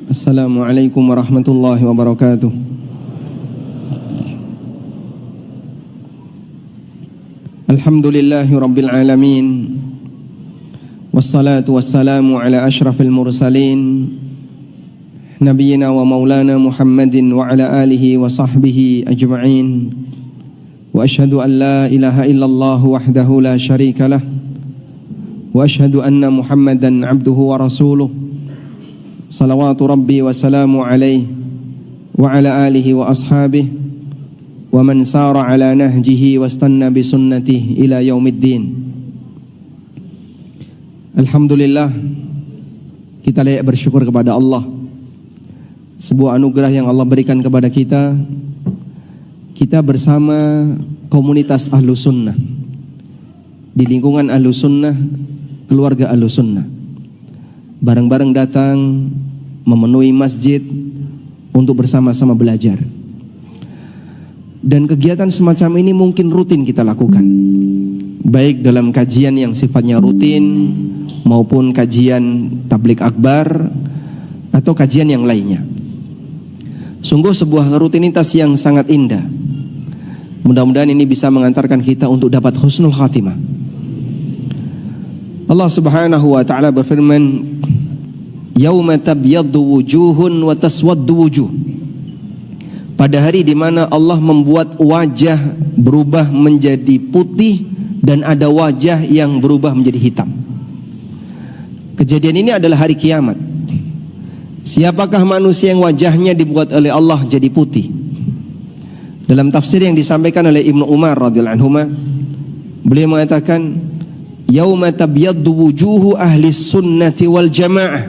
Assalamualaikum warahmatullahi wabarakatuh. Alhamdulillahi rabbil alamin. Wassalatu wassalamu ala ashrafil mursalin Nabiyyina wa maulana Muhammadin wa ala alihi wa sahbihi ajma'in. Wa ashhadu an la ilaha illallah wahdahu la syarika lah. Wa ashhadu anna Muhammadan abduhu wa rasuluh. Salawatu Rabbi wa salamu alaihi wa ala alihi wa ashabihi wa man sara ala nahjihi wa istanna bi sunnatihi ila yaumiddin. Alhamdulillah, kita layak bersyukur kepada Allah. Sebuah anugerah yang Allah berikan kepada kita. Kita bersama komunitas Ahlus Sunnah, di lingkungan Ahlus Sunnah, keluarga Ahlus Sunnah, bareng-bareng datang memenuhi masjid untuk bersama-sama belajar. Dan kegiatan semacam ini mungkin rutin kita lakukan, baik dalam kajian yang sifatnya rutin maupun kajian tablik akbar atau kajian yang lainnya. Sungguh sebuah rutinitas yang sangat indah. Mudah-mudahan ini bisa mengantarkan kita untuk dapat husnul khatimah. Allah Subhanahu wa taala berfirman, yauma tabyaddu wujuhun wa taswaddu wujuh. Pada hari di mana Allah membuat wajah berubah menjadi putih dan ada wajah yang berubah menjadi hitam. Kejadian ini adalah hari kiamat. Siapakah manusia yang wajahnya dibuat oleh Allah jadi putih? Dalam tafsir yang disampaikan oleh Ibnu Umar radhiyallahu anhu, beliau mengatakan, yauma tabyaddu wujuhu ahli sunnati wal jamaah.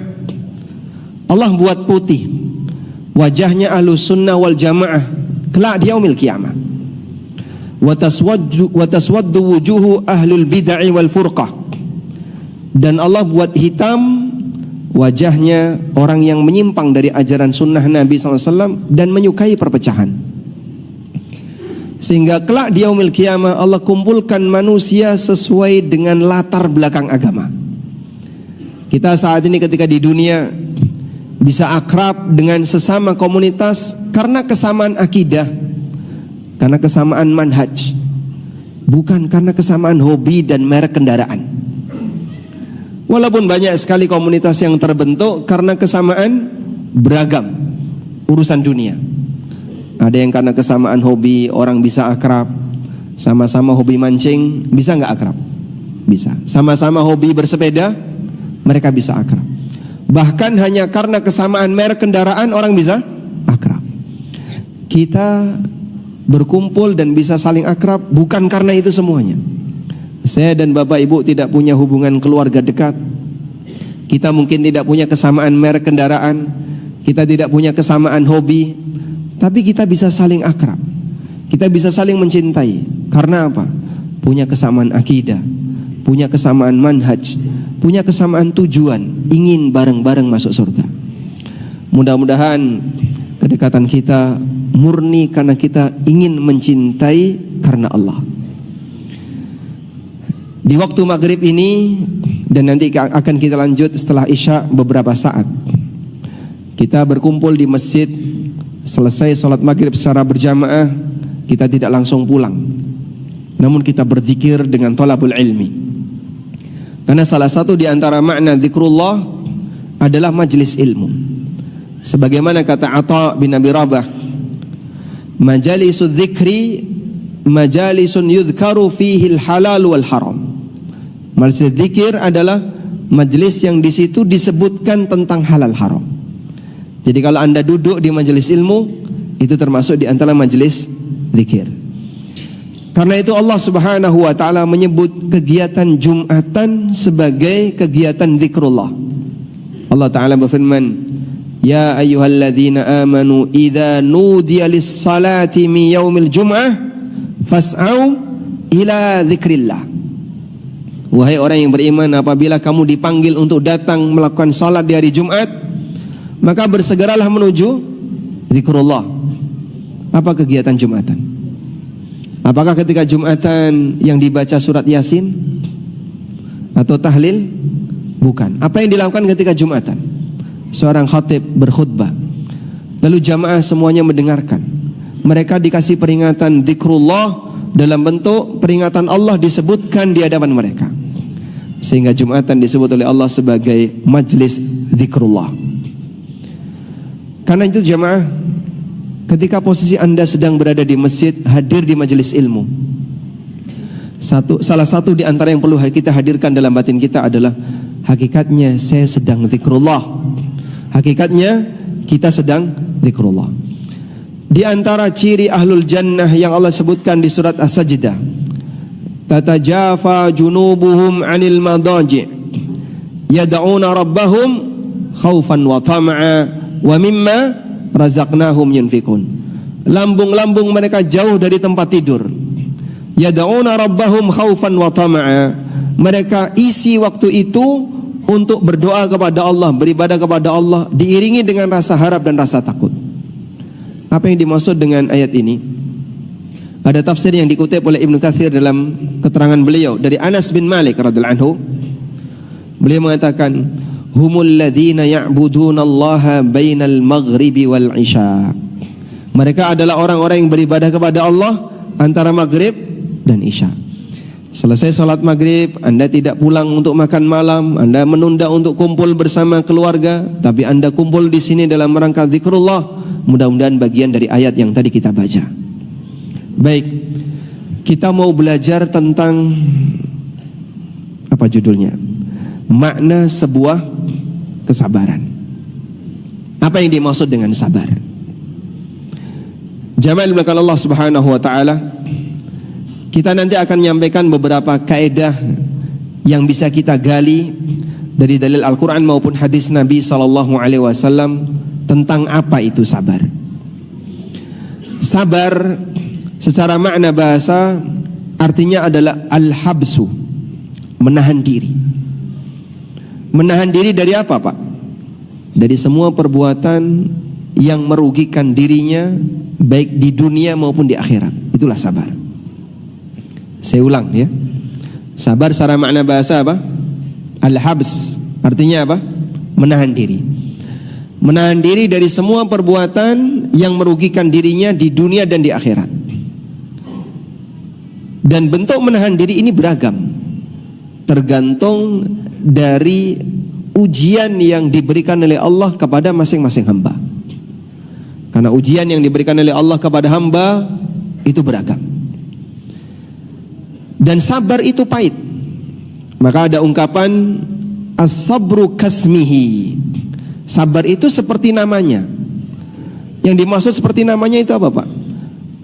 Allah buat putih wajahnya Ahlus Sunnah wal Jamaah kelak di yaumil qiyamah. Wa taswaddu wujuhu ahlul bid'ah wal furqah. Dan Allah buat hitam wajahnya orang yang menyimpang dari ajaran sunnah Nabi SAW dan menyukai perpecahan. Sehingga kelak di yaumil qiyamah Allah kumpulkan manusia sesuai dengan latar belakang agama. Kita saat ini ketika di dunia bisa akrab dengan sesama komunitas karena kesamaan akidah, karena kesamaan manhaj, bukan karena kesamaan hobi dan merek kendaraan. Walaupun banyak sekali komunitas yang terbentuk karena kesamaan beragam urusan dunia. Ada yang karena kesamaan hobi orang bisa akrab. Sama-sama hobi mancing, bisa nggak akrab? Bisa. Sama-sama hobi bersepeda, mereka bisa akrab. Bahkan hanya karena kesamaan merek kendaraan orang bisa akrab. Kita berkumpul dan bisa saling akrab bukan karena itu semuanya. Saya dan Bapak Ibu tidak punya hubungan keluarga dekat. Kita mungkin tidak punya kesamaan merek kendaraan. Kita tidak punya kesamaan hobi. Tapi kita bisa saling akrab. Kita bisa saling mencintai. Karena apa? Punya kesamaan akidah, punya kesamaan manhaj, punya kesamaan tujuan, ingin bareng-bareng masuk surga. Mudah-mudahan kedekatan kita murni karena kita ingin mencintai karena Allah. Di waktu maghrib ini dan nanti akan kita lanjut setelah isya beberapa saat, kita berkumpul di masjid. Selesai sholat maghrib secara berjamaah, kita tidak langsung pulang, namun kita berzikir dengan thalabul ilmi. Karena salah satu di antara makna zikrullah adalah majlis ilmu. Sebagaimana kata Atha bin Abi Rabah, majalisul dzikri majalisun yudhkaru fihi al-halal wal haram. Majlis zikir adalah majlis yang di situ disebutkan tentang halal haram. Jadi kalau Anda duduk di majelis ilmu, itu termasuk di antara majelis zikir. Karena itu Allah Subhanahu wa taala menyebut kegiatan Jumatan sebagai kegiatan zikrullah. Allah taala berfirman, ya ayyuhalladzina amanu idza nudiya lis-salati min yaumil jum'ah fas'au ila dzikrillah. Wahai orang yang beriman, apabila kamu dipanggil untuk datang melakukan salat di hari Jumat, maka bersegeralah menuju zikrullah. Apa kegiatan Jumatan? Apakah ketika Jumatan yang dibaca surat Yasin atau tahlil? Bukan. Apa yang dilakukan ketika Jumatan? seorang khatib berkhutbah, lalu jamaah semuanya mendengarkan. Mereka dikasih peringatan zikrullah dalam bentuk peringatan Allah disebutkan di hadapan mereka, sehingga Jumatan disebut oleh Allah sebagai majlis zikrullah. Karena itu jamaah, ketika posisi Anda sedang berada di masjid, hadir di majelis ilmu, salah satu di antara yang perlu kita hadirkan dalam batin kita adalah hakikatnya saya sedang zikrullah. Hakikatnya kita sedang zikrullah. Di antara ciri ahlul jannah yang Allah sebutkan di surat As-Sajdah, tatajafa junubuhum 'anil madaji' yad'una rabbahum khaufan wa tama'a wa mimma razaqnahum yunfikun. Lambung-lambung mereka jauh dari tempat tidur. Yad'una rabbahum khaufan wa tama'a. Mereka isi waktu itu untuk berdoa kepada Allah, beribadah kepada Allah, diiringi dengan rasa harap dan rasa takut. Apa yang dimaksud dengan ayat ini? Ada tafsir yang dikutip oleh Ibnu Katsir dalam keterangan beliau dari Anas bin Malik radhiyallahu anhu. Beliau mengatakan, humul ladzina ya'buduna Allaha bainal maghribi wal isya. Mereka adalah orang-orang yang beribadah kepada Allah antara maghrib dan isya. Selesai sholat maghrib, Anda tidak pulang untuk makan malam, Anda menunda untuk kumpul bersama keluarga, tapi Anda kumpul di sini dalam rangka zikrullah. Mudah-mudahan bagian dari ayat yang tadi kita baca. Baik, kita mau belajar tentang apa judulnya? Makna sebuah kesabaran. Apa yang dimaksud dengan sabar? Jamaah belakang Allah Subhanahu wa taala, kita nanti akan menyampaikan beberapa kaedah yang bisa kita gali dari dalil Al-Quran maupun hadis Nabi SAW tentang apa itu sabar. Sabar secara makna bahasa artinya adalah al-habsu, menahan diri. Menahan diri dari apa, Pak? Dari semua perbuatan yang merugikan dirinya baik di dunia maupun di akhirat. Itulah sabar. Saya ulang ya. Sabar secara makna bahasa apa? Al-habs, artinya apa? Menahan diri. Menahan diri dari semua perbuatan yang merugikan dirinya di dunia dan di akhirat. Dan bentuk menahan diri ini beragam, tergantung dari ujian yang diberikan oleh Allah kepada masing-masing hamba. Karena ujian yang diberikan oleh Allah kepada hamba itu beragam. Dan sabar itu pahit. Maka ada ungkapan as-sabru kasmihi. Sabar itu seperti namanya. Yang dimaksud seperti namanya itu apa, Pak?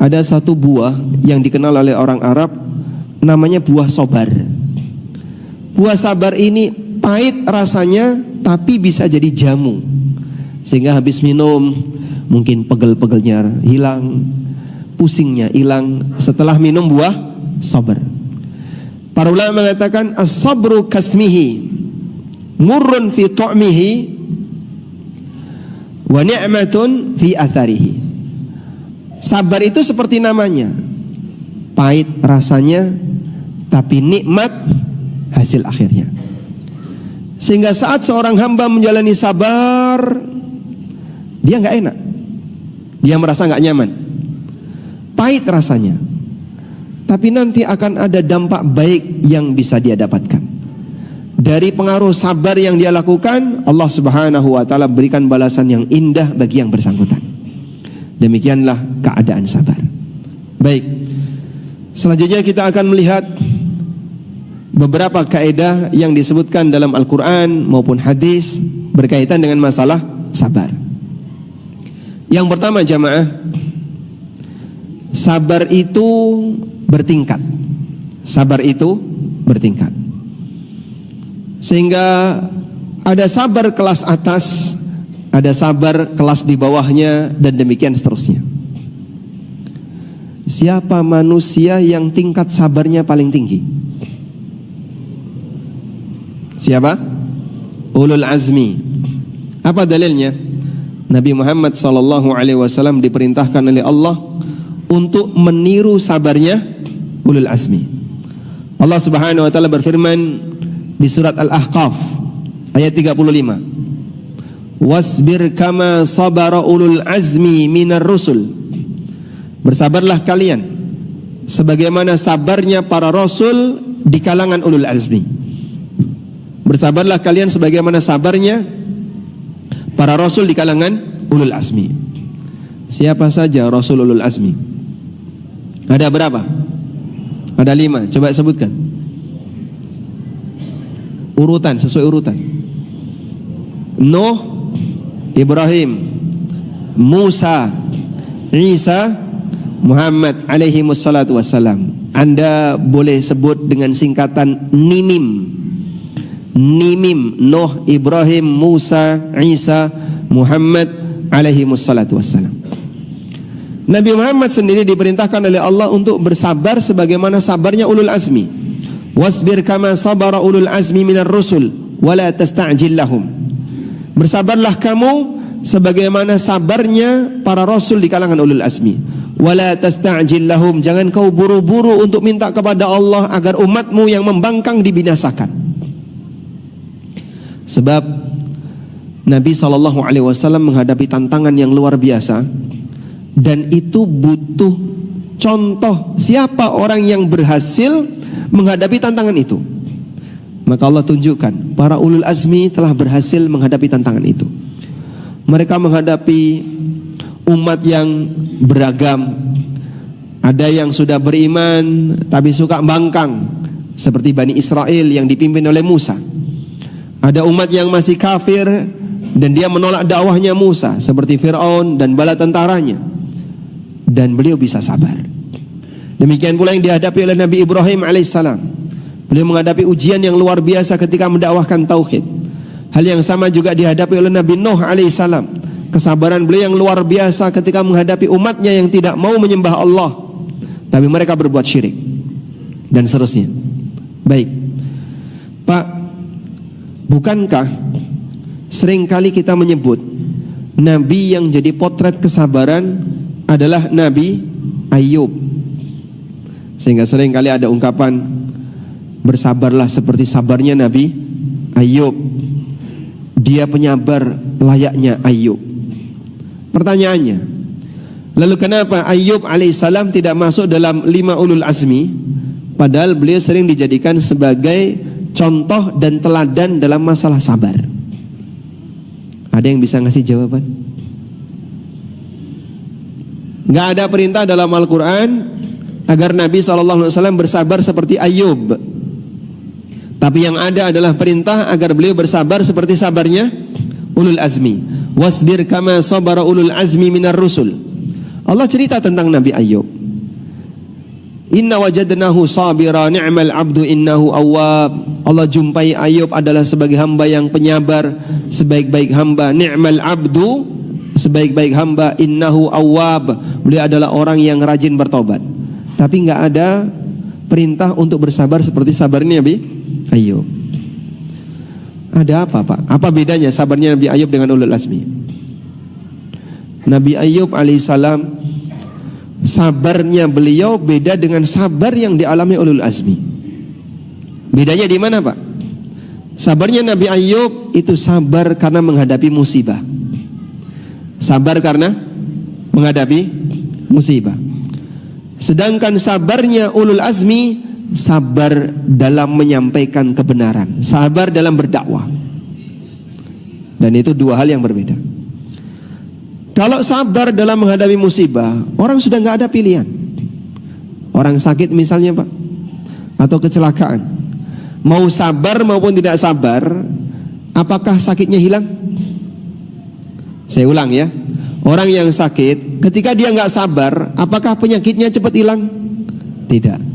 Ada satu buah yang dikenal oleh orang Arab, namanya buah sobar. Buah sabar ini pahit rasanya, tapi bisa jadi jamu. Sehingga habis minum mungkin pegel-pegelnya hilang, pusingnya hilang setelah minum buah sabar. Para ulama mengatakan as-sabru kasmihi, murrun fi tu'mihi wa ni'matun fi atharihi. Sabar itu seperti namanya, pahit rasanya tapi nikmat hasil akhirnya. Sehingga saat seorang hamba menjalani sabar, dia nggak enak, dia merasa nggak nyaman, pahit rasanya, tapi nanti akan ada dampak baik yang bisa dia dapatkan. Dari pengaruh sabar yang dia lakukan, Allah Subhanahu wa ta'ala berikan balasan yang indah bagi yang bersangkutan. Demikianlah keadaan sabar. Baik, selanjutnya kita akan melihat beberapa kaedah yang disebutkan dalam Al-Quran maupun hadis berkaitan dengan masalah sabar. Yang pertama jamaah, sabar itu bertingkat. Sabar itu bertingkat. Sehingga ada sabar kelas atas, ada sabar kelas di bawahnya, dan demikian seterusnya. Siapa manusia yang tingkat sabarnya paling tinggi? Siapa? Ulul azmi. Apa dalilnya? Nabi Muhammad SAW diperintahkan oleh Allah untuk meniru sabarnya ulul azmi. Allah Subhanahu wa taala berfirman di surat Al-Ahqaf ayat 35. wasbir kama sabara ulul azmi minar rusul. Bersabarlah kalian sebagaimana sabarnya para rasul di kalangan ulul azmi. Bersabarlah kalian sebagaimana sabarnya para rasul di kalangan ulul azmi. Siapa saja rasul ulul azmi? Ada berapa? Ada 5. Coba sebutkan urutan, sesuai urutan. Nuh, Ibrahim, Musa, Isa, Muhammad alaihi wassalatu wassalam. Anda boleh sebut dengan singkatan NIMIM. NIMIM, Nuh, Ibrahim, Musa, Isa, Muhammad alaihi wassalatu wassalam. Nabi Muhammad sendiri diperintahkan oleh Allah untuk bersabar sebagaimana sabarnya ulul azmi. Wasbir kama sabara ulul azmi minar rusul wala tasta'jil lahum. Bersabarlah kamu sebagaimana sabarnya para rasul di kalangan ulul azmi. Wala tasta'jil lahum, jangan kau buru-buru untuk minta kepada Allah agar umatmu yang membangkang dibinasakan. Sebab Nabi SAW menghadapi tantangan yang luar biasa, dan itu butuh contoh siapa orang yang berhasil menghadapi tantangan itu. Maka Allah tunjukkan para ulul azmi telah berhasil menghadapi tantangan itu. Mereka menghadapi umat yang beragam. Ada yang sudah beriman tapi suka bangkang, seperti Bani Israel yang dipimpin oleh Musa. Ada umat yang masih kafir dan dia menolak dakwahnya Musa, seperti Fir'aun dan bala tentaranya. Dan beliau bisa sabar. Demikian pula yang dihadapi oleh Nabi Ibrahim alaihissalam. Beliau menghadapi ujian yang luar biasa ketika mendakwahkan tauhid. Hal yang sama juga dihadapi oleh Nabi Nuh alaihissalam. Kesabaran beliau yang luar biasa ketika menghadapi umatnya yang tidak mau menyembah Allah, tapi mereka berbuat syirik, dan seterusnya. Baik Pak, bukankah seringkali kita menyebut Nabi yang jadi potret kesabaran adalah Nabi Ayub, sehingga sering kali ada ungkapan bersabarlah seperti sabarnya Nabi Ayub. Dia penyabar layaknya Ayub. Pertanyaannya, lalu kenapa Ayub alaihissalam tidak masuk dalam 5 ulul azmi, padahal beliau sering dijadikan sebagai contoh dan teladan dalam masalah sabar? Ada yang bisa ngasih jawaban? Gak ada perintah dalam Al-Quran agar Nabi SAW bersabar seperti Ayub. Tapi yang ada adalah perintah agar beliau bersabar seperti sabarnya ulul azmi. Wasbir kama sabara ulul azmi minar rusul. Allah cerita tentang Nabi Ayub. Inna wajadnahu sabira ni'mal abdu innahu awwab. Allah jumpai Ayub adalah sebagai hamba yang penyabar, sebaik-baik hamba. Ni'mal abdu, sebaik-baik hamba. Innahu awwab, beliau adalah orang yang rajin bertobat. Tapi enggak ada perintah untuk bersabar seperti sabarnya Nabi Ayub. Ada apa Pak? Apa bedanya sabarnya Nabi Ayub dengan ulul azmi? Nabi Ayub alaihissalam, sabarnya beliau beda dengan sabar yang dialami ulul azmi. Bedanya di mana Pak? Sabarnya Nabi Ayub itu sabar karena menghadapi musibah. Sabar karena menghadapi musibah. Sedangkan sabarnya ulul azmi sabar dalam menyampaikan kebenaran, sabar dalam berdakwah. Dan itu 2 hal yang berbeda. Kalau sabar dalam menghadapi musibah, orang sudah nggak ada pilihan. Orang sakit misalnya Pak, atau kecelakaan, mau sabar maupun tidak sabar, apakah sakitnya hilang? Saya ulang ya, orang yang sakit, ketika dia nggak sabar, apakah penyakitnya cepat hilang? Tidak.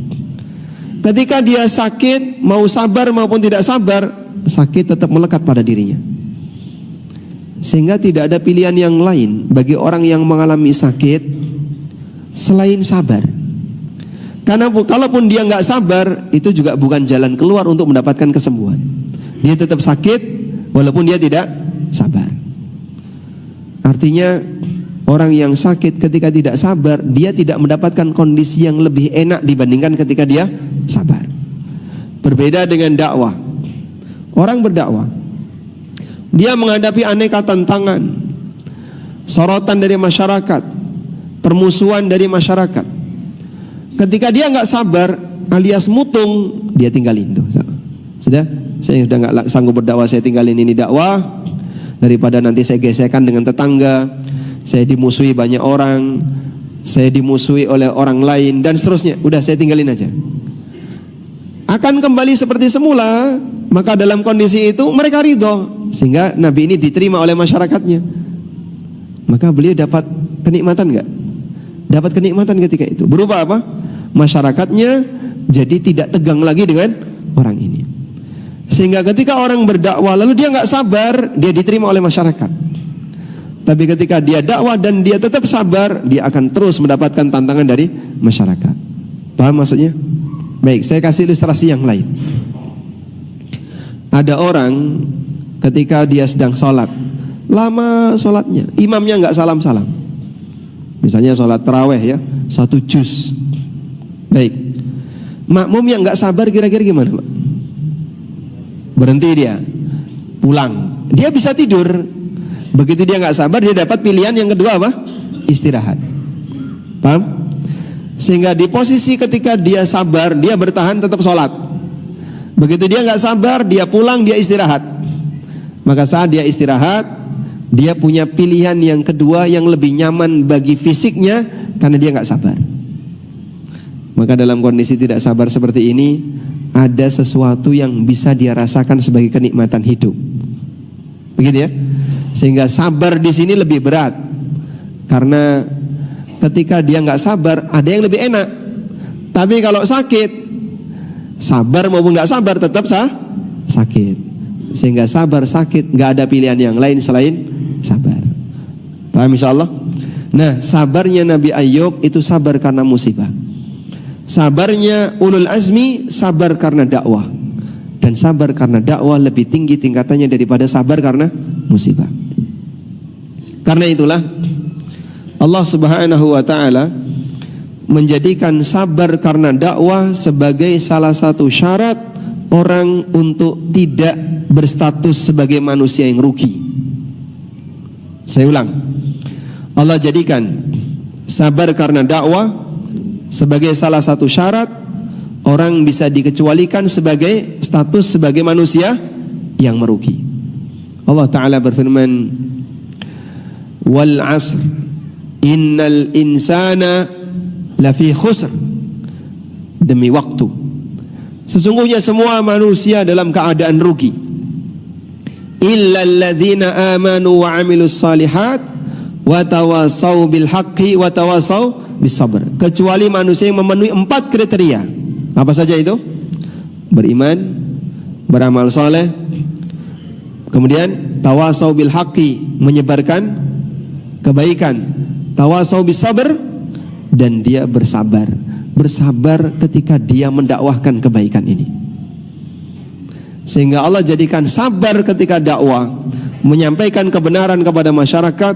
Ketika dia sakit, mau sabar maupun tidak sabar, sakit tetap melekat pada dirinya. Sehingga tidak ada pilihan yang lain bagi orang yang mengalami sakit selain sabar. Karena kalaupun dia nggak sabar, itu juga bukan jalan keluar untuk mendapatkan kesembuhan. Dia tetap sakit walaupun dia tidak sabar. Artinya orang yang sakit ketika tidak sabar, dia tidak mendapatkan kondisi yang lebih enak dibandingkan ketika dia sabar. Berbeda dengan dakwah. Orang berdakwah, Dia menghadapi aneka tantangan, sorotan dari masyarakat, permusuhan dari masyarakat. Ketika dia nggak sabar alias mutung, dia tinggalin tuh. Sudah, saya sudah nggak sanggup berdakwah, saya tinggalin ini dakwah daripada nanti saya gesekan dengan tetangga, saya dimusuhi banyak orang, saya dimusuhi oleh orang lain dan seterusnya. Udah, saya tinggalin aja. Akan kembali seperti semula. Maka dalam kondisi itu mereka ridho, sehingga Nabi ini diterima oleh masyarakatnya. Maka beliau dapat kenikmatan enggak? Dapat kenikmatan ketika itu. Berupa apa? Masyarakatnya jadi tidak tegang lagi dengan orang ini. Sehingga ketika orang berdakwah lalu dia enggak sabar, dia diterima oleh masyarakat. Tapi ketika dia dakwah dan dia tetap sabar, dia akan terus mendapatkan tantangan dari masyarakat. Paham maksudnya? Baik, saya kasih ilustrasi yang lain. Ada orang ketika dia sedang sholat, lama sholatnya, imamnya nggak salam-salam. Misalnya sholat taraweh ya, 1 juz. Baik, makmum yang nggak sabar kira-kira gimana, Pak? Berhenti dia, pulang. Dia bisa tidur. Begitu dia nggak sabar, dia dapat pilihan yang kedua apa? Istirahat. Paham? Sehingga di posisi ketika dia sabar, dia bertahan tetap sholat. Begitu dia nggak sabar, dia pulang, dia istirahat. Maka saat dia istirahat, dia punya pilihan yang kedua yang lebih nyaman bagi fisiknya karena dia nggak sabar. Maka dalam kondisi tidak sabar seperti ini, ada sesuatu yang bisa dia rasakan sebagai kenikmatan hidup. Begitu ya. Sehingga sabar di sini lebih berat. Karena ketika dia nggak sabar, ada yang lebih enak. Tapi kalau sakit, sabar maupun nggak sabar tetap sakit. Sehingga sabar sakit, nggak ada pilihan yang lain selain sabar. Paham insyaallah? Nah, sabarnya Nabi Ayub itu sabar karena musibah. Sabarnya ulul azmi sabar karena dakwah. Dan sabar karena dakwah lebih tinggi tingkatannya daripada sabar karena musibah. Karena itulah Allah Subhanahu wa taala menjadikan sabar karena dakwah sebagai salah satu syarat orang untuk tidak berstatus sebagai manusia yang rugi. Saya ulang, Allah jadikan sabar karena dakwah sebagai salah satu syarat orang bisa dikecualikan sebagai status sebagai manusia yang merugi. Allah Ta'ala berfirman, wal asr innal insana lafi khusr. Demi waktu, sesungguhnya semua manusia dalam keadaan rugi. Illal ladzina amanu wa amilus salihat wa tawassaw bil haqqi wa tawassaw bis sabr. Kecuali manusia yang memenuhi 4 kriteria. Apa saja itu? Beriman, beramal saleh, kemudian tawassaw bil haqqi, menyebarkan kebaikan, tawassaw bis sabr, dan dia bersabar. Bersabar ketika dia mendakwahkan kebaikan ini. Sehingga Allah jadikan sabar ketika dakwah, menyampaikan kebenaran kepada masyarakat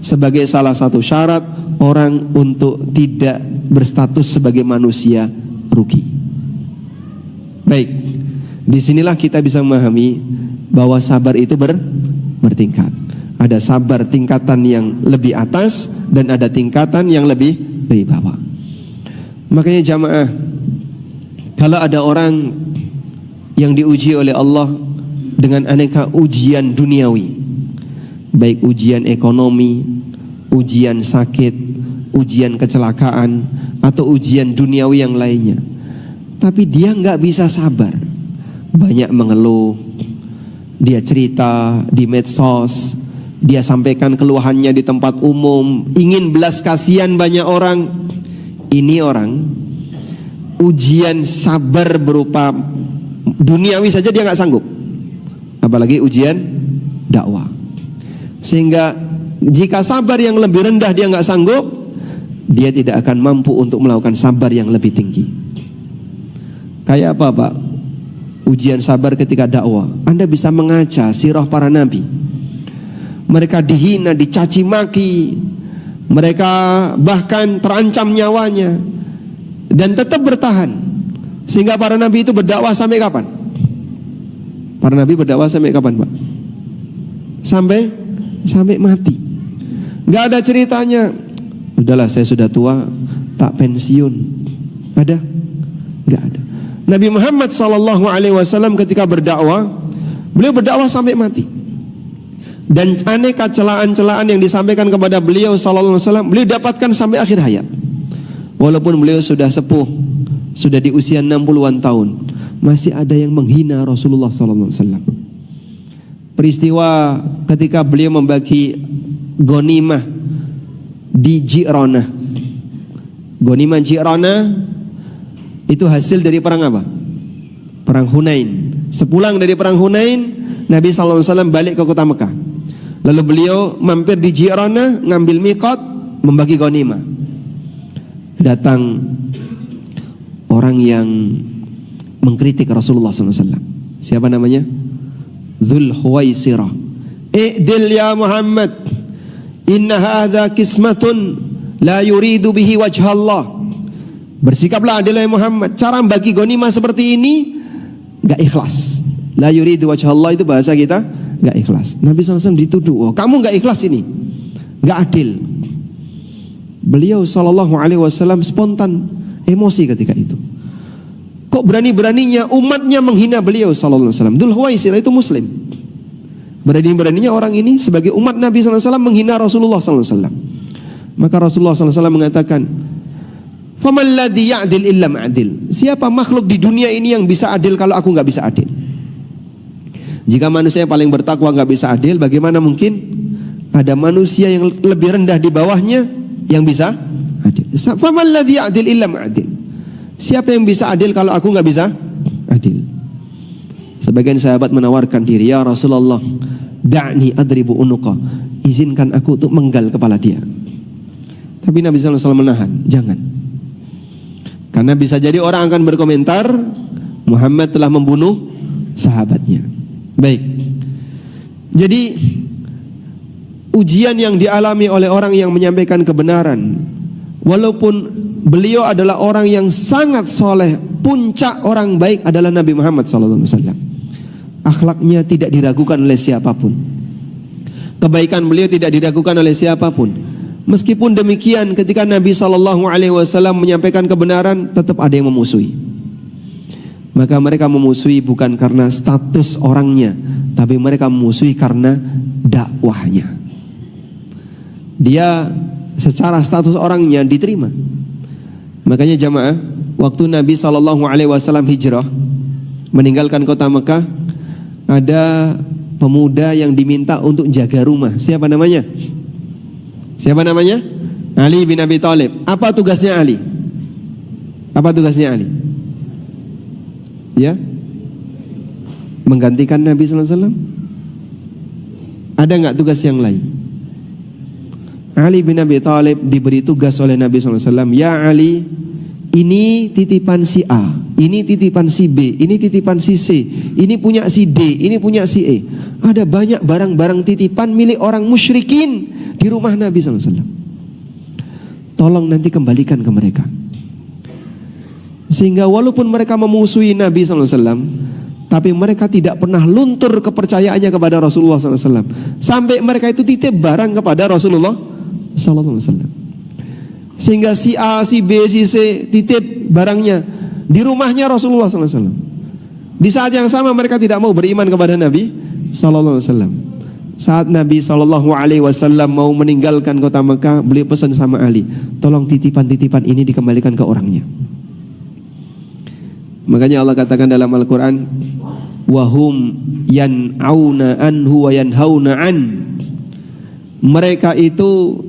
sebagai salah satu syarat orang untuk tidak berstatus sebagai manusia rugi. Baik, disinilah kita bisa memahami bahwa sabar itu bertingkat. Ada sabar tingkatan yang lebih atas dan ada tingkatan yang lebih bawah. Makanya jamaah, kalau ada orang yang diuji oleh Allah dengan aneka ujian duniawi, baik ujian ekonomi, ujian sakit, ujian kecelakaan, atau ujian duniawi yang lainnya, tapi dia nggak bisa sabar, banyak mengeluh, dia cerita di medsos, dia sampaikan keluhannya di tempat umum, ingin belas kasihan banyak orang. Ini orang ujian sabar berupa duniawi saja dia nggak sanggup, apalagi ujian dakwah. Sehingga jika sabar yang lebih rendah dia nggak sanggup, dia tidak akan mampu untuk melakukan sabar yang lebih tinggi. Kayak apa, Pak? Ujian sabar ketika dakwah. Anda bisa mengaca sirah para nabi. Mereka dihina, dicaci maki, mereka bahkan terancam nyawanya, dan tetap bertahan. Sehingga para nabi itu berdakwah sampai kapan? Para nabi berdakwah sampai kapan, Pak? sampai mati. Nggak ada ceritanya, udahlah saya sudah tua, tak pensiun. Ada? Nggak ada. Nabi Muhammad SAW ketika berdakwah, beliau berdakwah sampai mati. Dan aneka celaan-celaan yang disampaikan kepada beliau SAW, beliau dapatkan sampai akhir hayat. Walaupun beliau sudah sepuh, sudah di usia 60-an tahun, masih ada yang menghina Rasulullah SAW. Peristiwa ketika beliau membagi ghanimah di Ji'ranah. Ghanimah Ji'ranah itu hasil dari perang apa? Perang Hunain. Sepulang dari perang Hunain, Nabi SAW balik ke kota Mekah. Lalu beliau mampir di Ji'ranah, ngambil miqat, membagi ghanimah. Datang orang yang mengkritik Rasulullah SAW. Siapa namanya? Dzul Khuwaisirah. I'dil ya Muhammad, inna hadza kismatun la yuridu bihi wajha Allah. Bersikaplah adil ya Muhammad. Cara bagi ghanimah seperti ini enggak ikhlas. La yuridu wajha Allah itu bahasa kita enggak ikhlas. Nabi SAW dituduh, oh, kamu enggak ikhlas ini, enggak adil. Beliau SAW spontan emosi ketika itu. Kok berani-beraninya umatnya menghina beliau SAW? Dzul Khuwaisirah itu muslim. Berani-beraninya orang ini sebagai umat Nabi SAW menghina Rasulullah SAW. Maka Rasulullah SAW mengatakan, "Faman ladzi ya'dil illa ma'adil." Siapa makhluk di dunia ini yang bisa adil kalau aku nggak bisa adil? Jika manusia yang paling bertakwa nggak bisa adil, bagaimana mungkin ada manusia yang lebih rendah di bawahnya yang bisa adil? Faman ladzi ya'dil illa ma'adil. Siapa yang bisa adil kalau aku nggak bisa adil? Sebagian sahabat menawarkan diri, ya Rasulullah, da'ni adribu unuqa, izinkan aku untuk menggal kepala dia. Tapi Nabi SAW menahan, jangan. Karena bisa jadi orang akan berkomentar, Muhammad telah membunuh sahabatnya. Baik. Jadi ujian yang dialami oleh orang yang menyampaikan kebenaran, walaupun beliau adalah orang yang sangat soleh, puncak orang baik adalah Nabi Muhammad SAW. Akhlaknya tidak diragukan oleh siapapun. Kebaikan beliau tidak diragukan oleh siapapun. Meskipun demikian, ketika Nabi SAW menyampaikan kebenaran, tetap ada yang memusuhi. Maka mereka memusuhi bukan karena status orangnya, tapi mereka memusuhi karena dakwahnya. Dia secara status orangnya diterima. Makanya jamaah, waktu Nabi SAW hijrah meninggalkan kota Mekah, ada pemuda yang diminta untuk jaga rumah. Siapa namanya? Siapa namanya? Ali bin Abi Thalib. Apa tugasnya Ali? Apa tugasnya Ali? Ya, menggantikan Nabi SAW. Ada nggak tugas yang lain? Ali bin Abi Thalib diberi tugas oleh Nabi SAW. Ya Ali, ini titipan si A, ini titipan si B, ini titipan si C, ini punya si D, ini punya si E. Ada banyak barang-barang titipan milik orang musyrikin di rumah Nabi SAW. Tolong nanti kembalikan ke mereka. Sehingga walaupun mereka memusuhi Nabi SAW, tapi mereka tidak pernah luntur kepercayaannya kepada Rasulullah SAW. Sampai mereka itu titip barang kepada Rasulullah SAW. Sehingga si A, si B, si C titip barangnya di rumahnya Rasulullah SAW. Di saat yang sama mereka tidak mau beriman kepada Nabi SAW. Saat Nabi SAW mau meninggalkan kota Mekah, beliau pesan sama Ali, tolong titipan-titipan ini dikembalikan ke orangnya. Makanya Allah katakan dalam Al-Quran, wahum yan'auna anhu wa yanhauna an. Mereka itu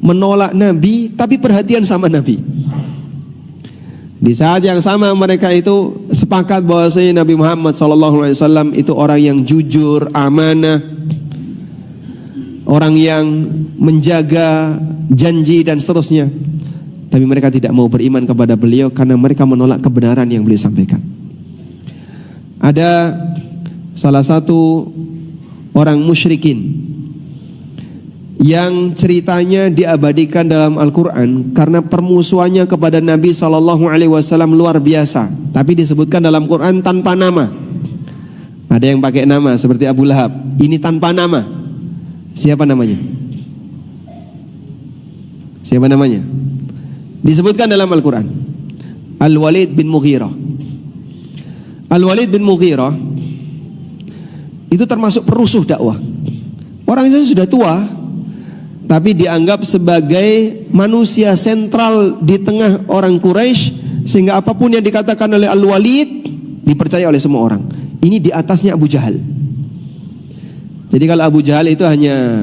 menolak Nabi tapi perhatian sama Nabi. Di saat yang sama mereka itu sepakat bahwa Nabi Muhammad SAW itu orang yang jujur, amanah, orang yang menjaga janji dan seterusnya. Tapi mereka tidak mau beriman kepada beliau karena mereka menolak kebenaran yang beliau sampaikan. Ada salah satu orang musyrikin yang ceritanya diabadikan dalam Al-Quran karena permusuhannya kepada Nabi SAW luar biasa, tapi disebutkan dalam Quran tanpa nama. Ada yang pakai nama seperti Abu Lahab. Ini tanpa nama. Siapa namanya? Siapa namanya? Disebutkan dalam Al-Quran. Al-Walid bin Mughirah. Al-Walid bin Mughirah itu termasuk perusuh dakwah. Orang itu sudah tua, tapi dianggap sebagai manusia sentral di tengah orang Quraisy, sehingga apapun yang dikatakan oleh Al-Walid dipercaya oleh semua orang. Ini di atasnya Abu Jahal. Jadi kalau Abu Jahal itu hanya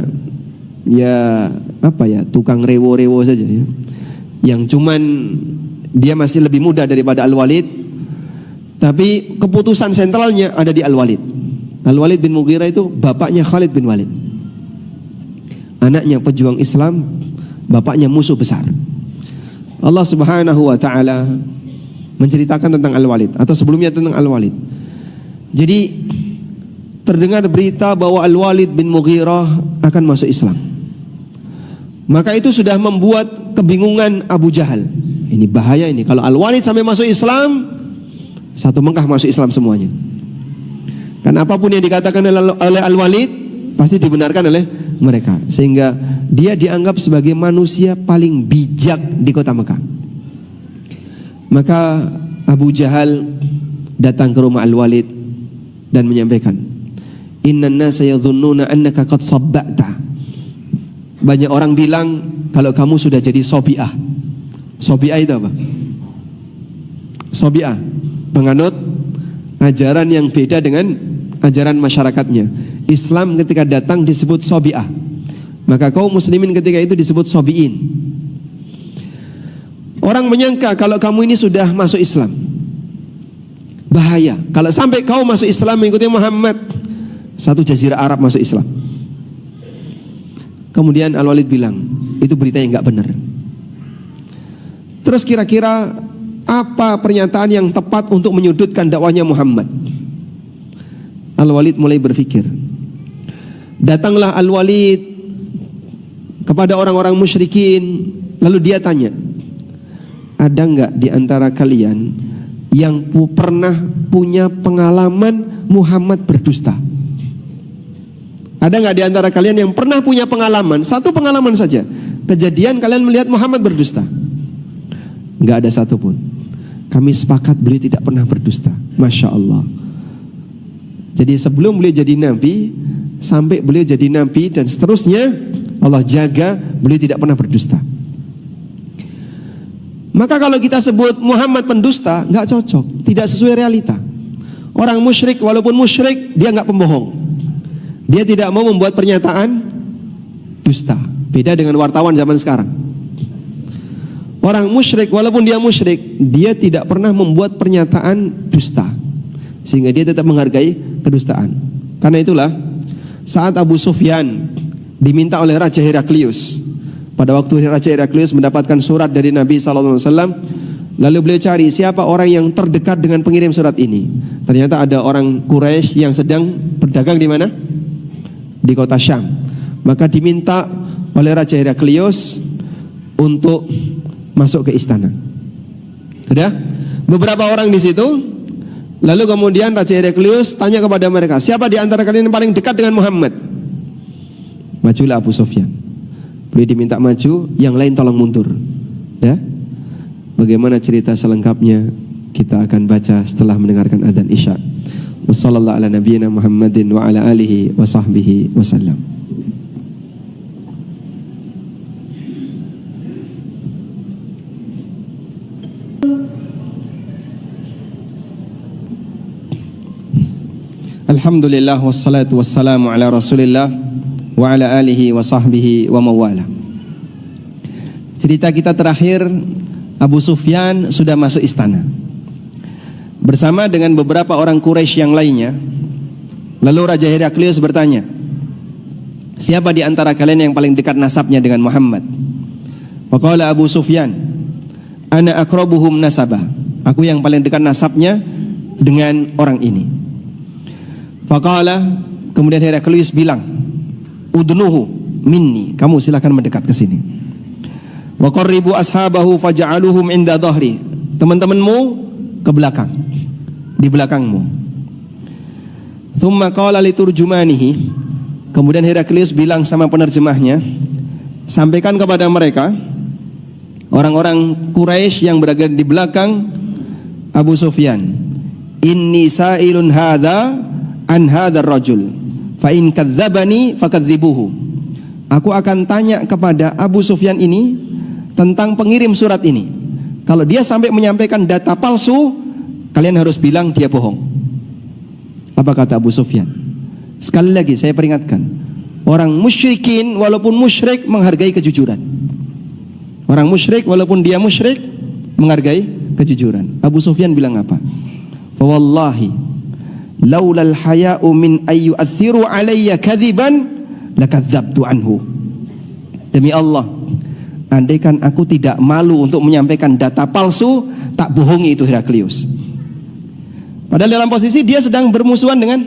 tukang rewo-rewo saja ya. Yang cuman dia masih lebih muda daripada Al-Walid, tapi keputusan sentralnya ada di Al-Walid. Al-Walid bin Mughirah itu bapaknya Khalid bin Walid. Anaknya pejuang Islam, bapaknya musuh besar. Allah Subhanahu wa taala menceritakan tentang Al-Walid, atau sebelumnya tentang Al-Walid. Jadi terdengar berita bahwa Al-Walid bin Mughirah akan masuk Islam. Maka itu sudah membuat kebingungan Abu Jahal. Ini bahaya ini, kalau Al-Walid sampai masuk Islam, satu Mekah masuk Islam semuanya. Karena apapun yang dikatakan oleh Al-Walid pasti dibenarkan oleh mereka, sehingga dia dianggap sebagai manusia paling bijak di kota Mekah. Maka Abu Jahal datang ke rumah Al-Walid dan menyampaikan, "Innan nasa yadhunnuna annaka qad sabba'ta." Banyak orang bilang kalau kamu sudah jadi sobi'ah. Sobi'ah itu apa? Sobi'ah, penganut ajaran yang beda dengan ajaran masyarakatnya. Islam ketika datang disebut sobi'ah, maka kaum muslimin ketika itu disebut sobi'in. Orang menyangka kalau kamu ini sudah masuk Islam. Bahaya, kalau sampai kau masuk Islam mengikuti Muhammad, satu jazirah Arab masuk Islam. Kemudian Al-Walid bilang, itu berita yang gak benar. Terus kira-kira apa pernyataan yang tepat untuk menyudutkan dakwahnya Muhammad? Al-Walid mulai berpikir. Datanglah Al-Walid kepada orang-orang musyrikin, lalu dia tanya, ada enggak di antara kalian yang pernah punya pengalaman Muhammad berdusta? Ada enggak di antara kalian yang pernah punya pengalaman, satu pengalaman saja, kejadian kalian melihat Muhammad berdusta? Enggak ada satupun. Kami sepakat beliau tidak pernah berdusta. Masya Allah. Jadi sebelum beliau jadi nabi, sampai beliau jadi nabi dan seterusnya, Allah jaga beliau tidak pernah berdusta. Maka kalau kita sebut Muhammad pendusta, nggak cocok, tidak sesuai realita. Orang musyrik walaupun musyrik, dia nggak pembohong. Dia tidak mau membuat pernyataan dusta. Beda dengan wartawan zaman sekarang. Orang musyrik walaupun dia musyrik, dia tidak pernah membuat pernyataan dusta, sehingga dia tetap menghargai kedustaan. Karena itulah saat Abu Sufyan diminta oleh Raja Heraklius, pada waktu Raja Heraklius mendapatkan surat dari Nabi SAW, lalu beliau cari siapa orang yang terdekat dengan pengirim surat ini. Ternyata ada orang Quraisy yang sedang berdagang di mana? Di kota Syam. Maka diminta oleh Raja Heraklius untuk masuk ke istana. Sudah? Beberapa orang di situ. Lalu kemudian Raja Heraklius tanya kepada mereka, siapa di antara kalian yang paling dekat dengan Muhammad? Majulah Abu Sufyan. Beliau diminta maju, yang lain tolong mundur. Ya? Bagaimana cerita selengkapnya kita akan baca setelah mendengarkan adzan Isya. Wassallallahu ala nabiyyina Muhammadin wa ala alihi wa sahbihi wasallam. Alhamdulillah wassalatu wassalamu ala Rasulillah wa ala alihi wa sahbihi wa mawala. Cerita kita terakhir, Abu Sufyan sudah masuk istana bersama dengan beberapa orang Quraisy yang lainnya. Lalu Raja Heraklius bertanya, siapa di antara kalian yang paling dekat nasabnya dengan Muhammad? Faqala Abu Sufyan, ana aqrabuhum nasaba. Aku yang paling dekat nasabnya dengan orang ini. Faqala, kemudian Heraklius bilang, udnuhu minni, kamu silakan mendekat ke sini. Wa qarribu ashabahu faj'aluhum inda dhahri. Teman-temanmu ke belakang, di belakangmu. Thumma qala liturjumanihi, kemudian Heraklius bilang sama penerjemahnya, sampaikan kepada mereka, orang-orang Quraisy yang berada di belakang Abu Sufyan, inni sa'ilun hadza an hadzal rajul fa in kadzdzabani fakadzibuhu. Aku akan tanya kepada Abu Sufyan ini tentang pengirim surat ini. Kalau dia sampai menyampaikan data palsu, kalian harus bilang dia bohong. Apa kata Abu Sufyan? Sekali lagi saya peringatkan, orang musyrikin walaupun musyrik menghargai kejujuran. Orang musyrik walaupun dia musyrik menghargai kejujuran. Abu Sufyan bilang apa? Wallahi laulal haya'u min ayyu athiru alayya kadhiban lakadzabtu anhu. Demi Allah, andaikan aku tidak malu untuk menyampaikan data palsu, tak bohongi itu Heraklius. Padahal dalam posisi dia sedang bermusuhan dengan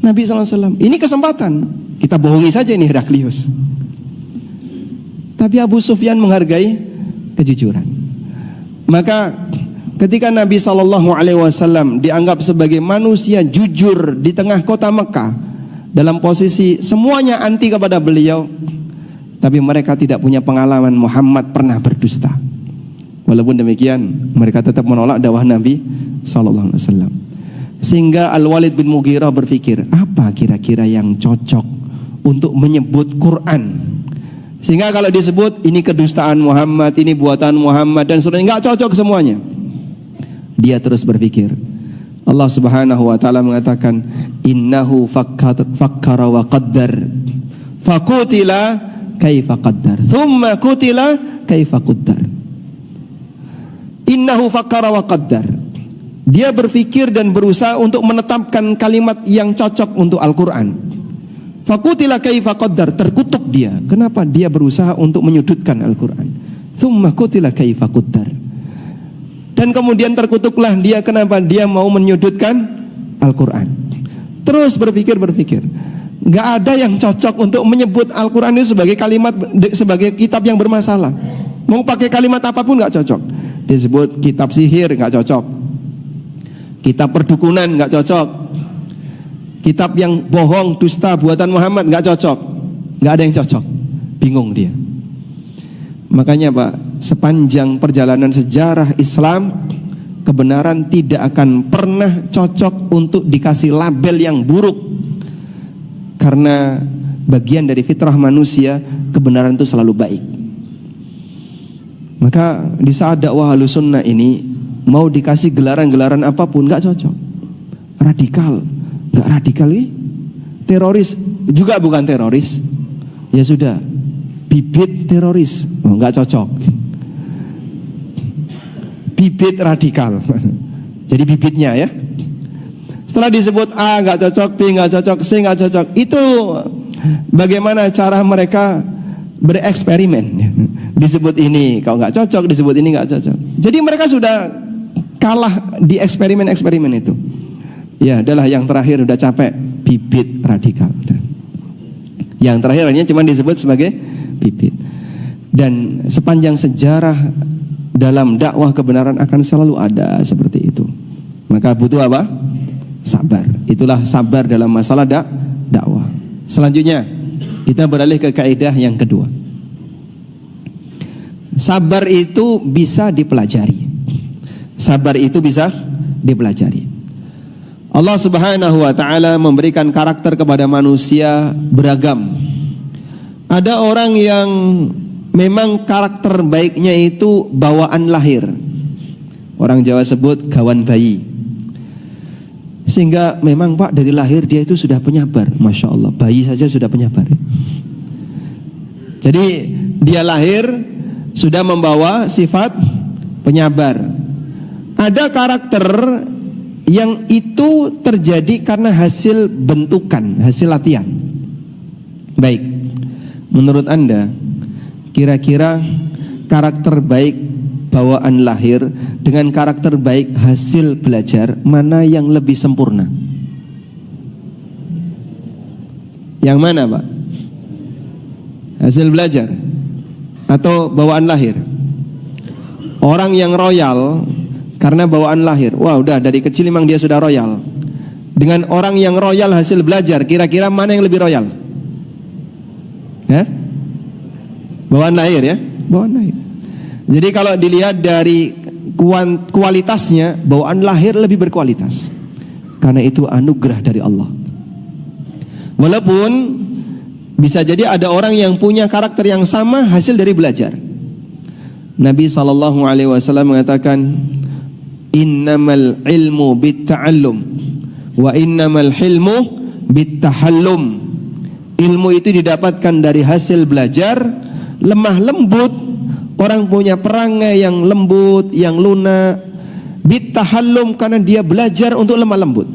Nabi SAW. Ini kesempatan, kita bohongi saja ini Heraklius. Tapi Abu Sufyan menghargai kejujuran. Maka ketika Nabi SAW dianggap sebagai manusia jujur di tengah kota Mekah, dalam posisi semuanya anti kepada beliau, tapi mereka tidak punya pengalaman Muhammad pernah berdusta. Walaupun demikian, mereka tetap menolak dakwah Nabi SAW. Sehingga Al-Walid bin Mughirah berpikir, apa kira-kira yang cocok untuk menyebut Quran? Sehingga kalau disebut ini kedustaan Muhammad, ini buatan Muhammad dan sebagainya, nggak cocok semuanya. Dia terus berpikir. Allah Subhanahu wa taala mengatakan, innahu fakkara wa qaddar. Fakutila kaifa qaddar. Thumma kutila kaifa qaddar. Innahu fakkara wa qaddar. Dia berpikir dan berusaha untuk menetapkan kalimat yang cocok untuk Al-Quran. Fakutila kaifa qaddar, terkutuk dia. Kenapa dia berusaha untuk menyudutkan Al-Quran? Thumma kutila kaifa qaddar. Dan kemudian terkutuklah dia, kenapa dia mau menyudutkan Al-Quran. Terus berpikir. Gak ada yang cocok untuk menyebut Al-Quran ini sebagai kalimat, sebagai kitab yang bermasalah. Mau pakai kalimat apapun gak cocok. Disebut kitab sihir gak cocok, kitab perdukunan gak cocok, kitab yang bohong, dusta, buatan Muhammad gak cocok. Gak ada yang cocok. Bingung dia. Makanya Pak, sepanjang perjalanan sejarah Islam, kebenaran tidak akan pernah cocok untuk dikasih label yang buruk. Karena bagian dari fitrah manusia, kebenaran itu selalu baik. Maka di saat dakwah Ahlussunnah ini mau dikasih gelaran-gelaran apapun gak cocok. Radikal, gak radikal ini. Teroris juga bukan teroris. Ya sudah, bibit teroris, oh, gak cocok. Bibit radikal, jadi bibitnya ya. Setelah disebut A gak cocok, B gak cocok, C gak cocok, itu bagaimana cara mereka bereksperimen. Disebut ini kalau gak cocok, disebut ini gak cocok. Jadi mereka sudah kalah di eksperimen-eksperimen itu. Ya adalah yang terakhir udah capek, bibit radikal. Yang terakhir hanya cuma disebut sebagai bibit. Dan sepanjang sejarah dalam dakwah kebenaran akan selalu ada seperti itu. Maka butuh apa? Sabar. Itulah sabar dalam masalah dakwah. Selanjutnya kita beralih ke kaidah yang kedua. Sabar itu bisa dipelajari. Sabar itu bisa dipelajari. Allah Subhanahu wa taala memberikan karakter kepada manusia beragam. Ada orang yang memang karakter baiknya itu bawaan lahir. Orang Jawa sebut gawan bayi. Sehingga memang Pak dari lahir dia itu sudah penyabar. Masya Allah, bayi saja sudah penyabar. Jadi dia lahir sudah membawa sifat penyabar. Ada karakter yang itu terjadi karena hasil bentukan, hasil latihan. Baik, menurut Anda kira-kira karakter baik bawaan lahir dengan karakter baik hasil belajar, mana yang lebih sempurna? Yang mana Pak? Hasil belajar atau bawaan lahir? Orang yang royal karena bawaan lahir, wah udah dari kecil memang dia sudah royal. dengan orang yang royal hasil belajar, kira-kira mana yang lebih royal? Bawaan lahir ya, bawaan lahir. Jadi kalau dilihat dari kualitasnya, bawaan lahir lebih berkualitas, karena itu anugerah dari Allah. Walaupun bisa jadi ada orang yang punya karakter yang sama hasil dari belajar. Nabi SAW mengatakan, innamal ilmu bitta'allum wa innamal hilmu bittahallum. Ilmu itu didapatkan dari hasil belajar. Lemah lembut, orang punya perangai yang lembut, yang lunak. Bittahallum, karena dia belajar untuk lemah lembut.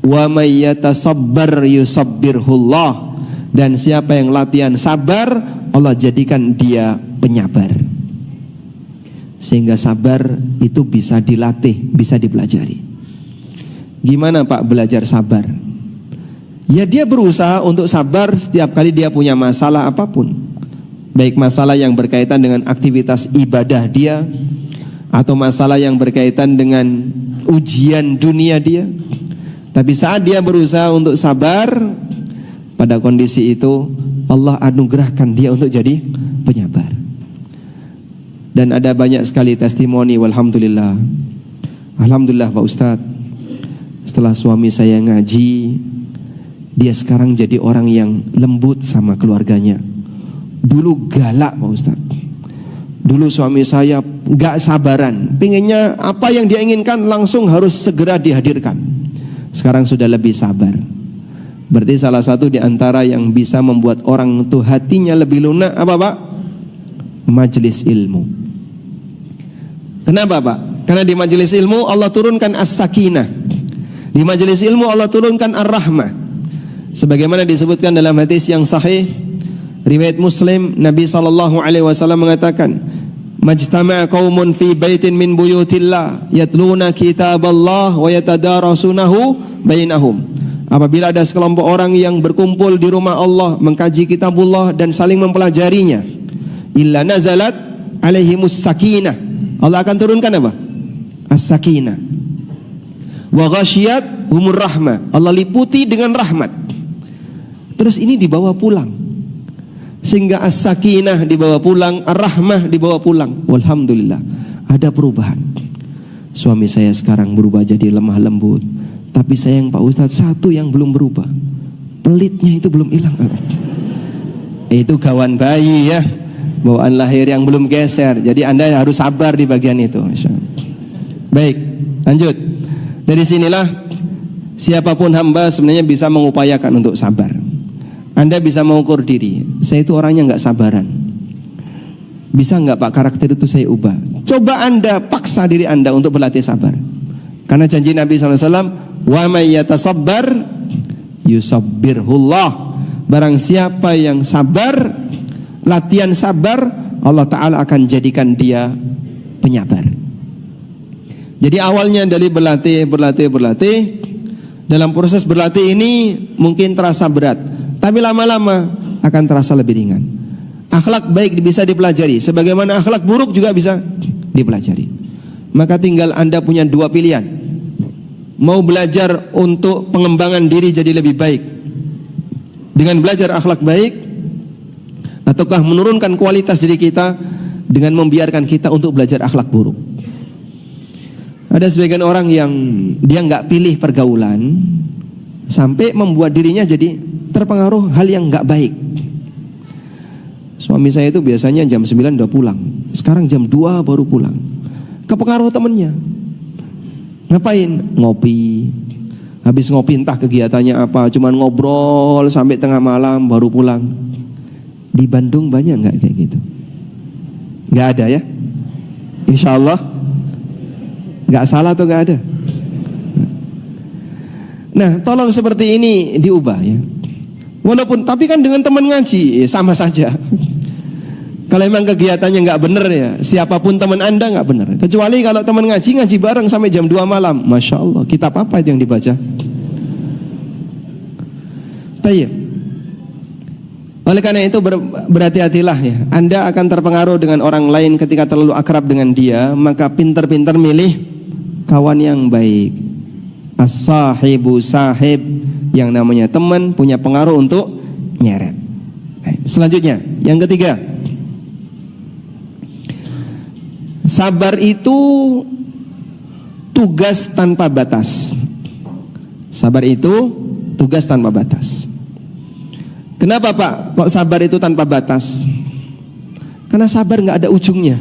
Wa may yatasabbar yusabbirhullah. Dan siapa yang latihan sabar, Allah jadikan dia penyabar. Sehingga sabar itu bisa dilatih, bisa dipelajari. Gimana Pak belajar sabar? Ya dia berusaha untuk sabar setiap kali dia punya masalah apapun. Baik masalah yang berkaitan dengan aktivitas ibadah dia, atau masalah yang berkaitan dengan ujian dunia dia. Tapi saat dia berusaha untuk sabar, pada kondisi itu Allah anugerahkan dia untuk jadi penyabar. Dan ada banyak sekali testimoni, walhamdulillah. Alhamdulillah Pak Ustadz, setelah suami saya ngaji, dia sekarang jadi orang yang lembut sama keluarganya. Dulu galak Pak Ustadz. Dulu suami saya gak sabaran, pengennya apa yang dia inginkan langsung harus segera dihadirkan. Sekarang sudah lebih sabar. Berarti salah satu di antara yang bisa membuat orang itu hatinya lebih lunak apa Pak? Majelis ilmu. Kenapa Pak? Karena di majelis ilmu Allah turunkan as-sakinah. Di majelis ilmu Allah turunkan ar-rahmah. Sebagaimana disebutkan dalam hadis yang sahih riwayat Muslim, Nabi SAW mengatakan, majtama'a qaumun fi baitin min buyutillah yatluna kitaballah wa yatadarasunahu bainahum. Apabila ada sekelompok orang yang berkumpul di rumah Allah mengkaji kitabullah dan saling mempelajarinya, illa nazalat alaihimus sakinah. Allah akan turunkan apa? As-sakinah. Wa ghasyiyat humur rahmah. Allah liputi dengan rahmat. Terus ini dibawa pulang. Sehingga as-sakinah dibawa pulang, ar-rahmah dibawa pulang. Walhamdulillah, ada perubahan. Suami saya sekarang berubah jadi lemah lembut. Tapi sayang Pak Ustadz, satu yang belum berubah, pelitnya itu belum hilang. Itu kawan bayi ya, bawaan lahir yang belum geser. Jadi Anda harus sabar di bagian itu. Baik, lanjut. Dari sinilah siapapun hamba sebenarnya bisa mengupayakan untuk sabar. Anda bisa mengukur diri, saya itu orangnya nggak sabaran. Bisa nggak Pak karakter itu saya ubah? Coba Anda paksa diri Anda untuk berlatih sabar. Karena janji Nabi SAW, wa may yatasabbar yusabbirhullah. Barang siapa yang sabar, latihan sabar, Allah Ta'ala akan jadikan dia penyabar. Jadi awalnya dari berlatih. Dalam proses berlatih ini mungkin terasa berat, tapi lama-lama akan terasa lebih ringan. Akhlak baik bisa dipelajari, sebagaimana akhlak buruk juga bisa dipelajari. Maka tinggal Anda punya dua pilihan. Mau belajar untuk pengembangan diri jadi lebih baik dengan belajar akhlak baik, ataukah menurunkan kualitas diri kita dengan membiarkan kita untuk belajar akhlak buruk. Ada sebagian orang yang dia nggak pilih pergaulan sampai membuat dirinya jadi terpengaruh hal yang nggak baik. Suami saya itu biasanya jam 9 udah pulang, sekarang jam 2 baru pulang. Kepengaruh temennya. Ngapain? Ngopi. Habis ngopi entah kegiatannya apa, cuman ngobrol sampai tengah malam baru pulang. Di Bandung banyak nggak kayak gitu? Nggak ada ya? Insya Allah nggak salah atau nggak ada? Nah, tolong seperti ini diubah ya. Walaupun, tapi kan dengan teman ngaji sama saja. Kalau memang kegiatannya nggak benar ya, siapapun teman Anda nggak benar. Kecuali kalau teman ngaji bareng sampai jam 2 malam, masya Allah, kitab apa yang dibaca? Tayyib. Oleh karena itu berhati-hatilah ya. Anda akan terpengaruh dengan orang lain ketika terlalu akrab dengan dia, maka pintar-pintar milih kawan yang baik. As-sahibu sahib, yang namanya teman punya pengaruh untuk nyeret. Selanjutnya, yang ketiga, sabar itu tugas tanpa batas. Sabar itu tugas tanpa batas. Kenapa Pak kok sabar itu tanpa batas? Karena sabar nggak ada ujungnya,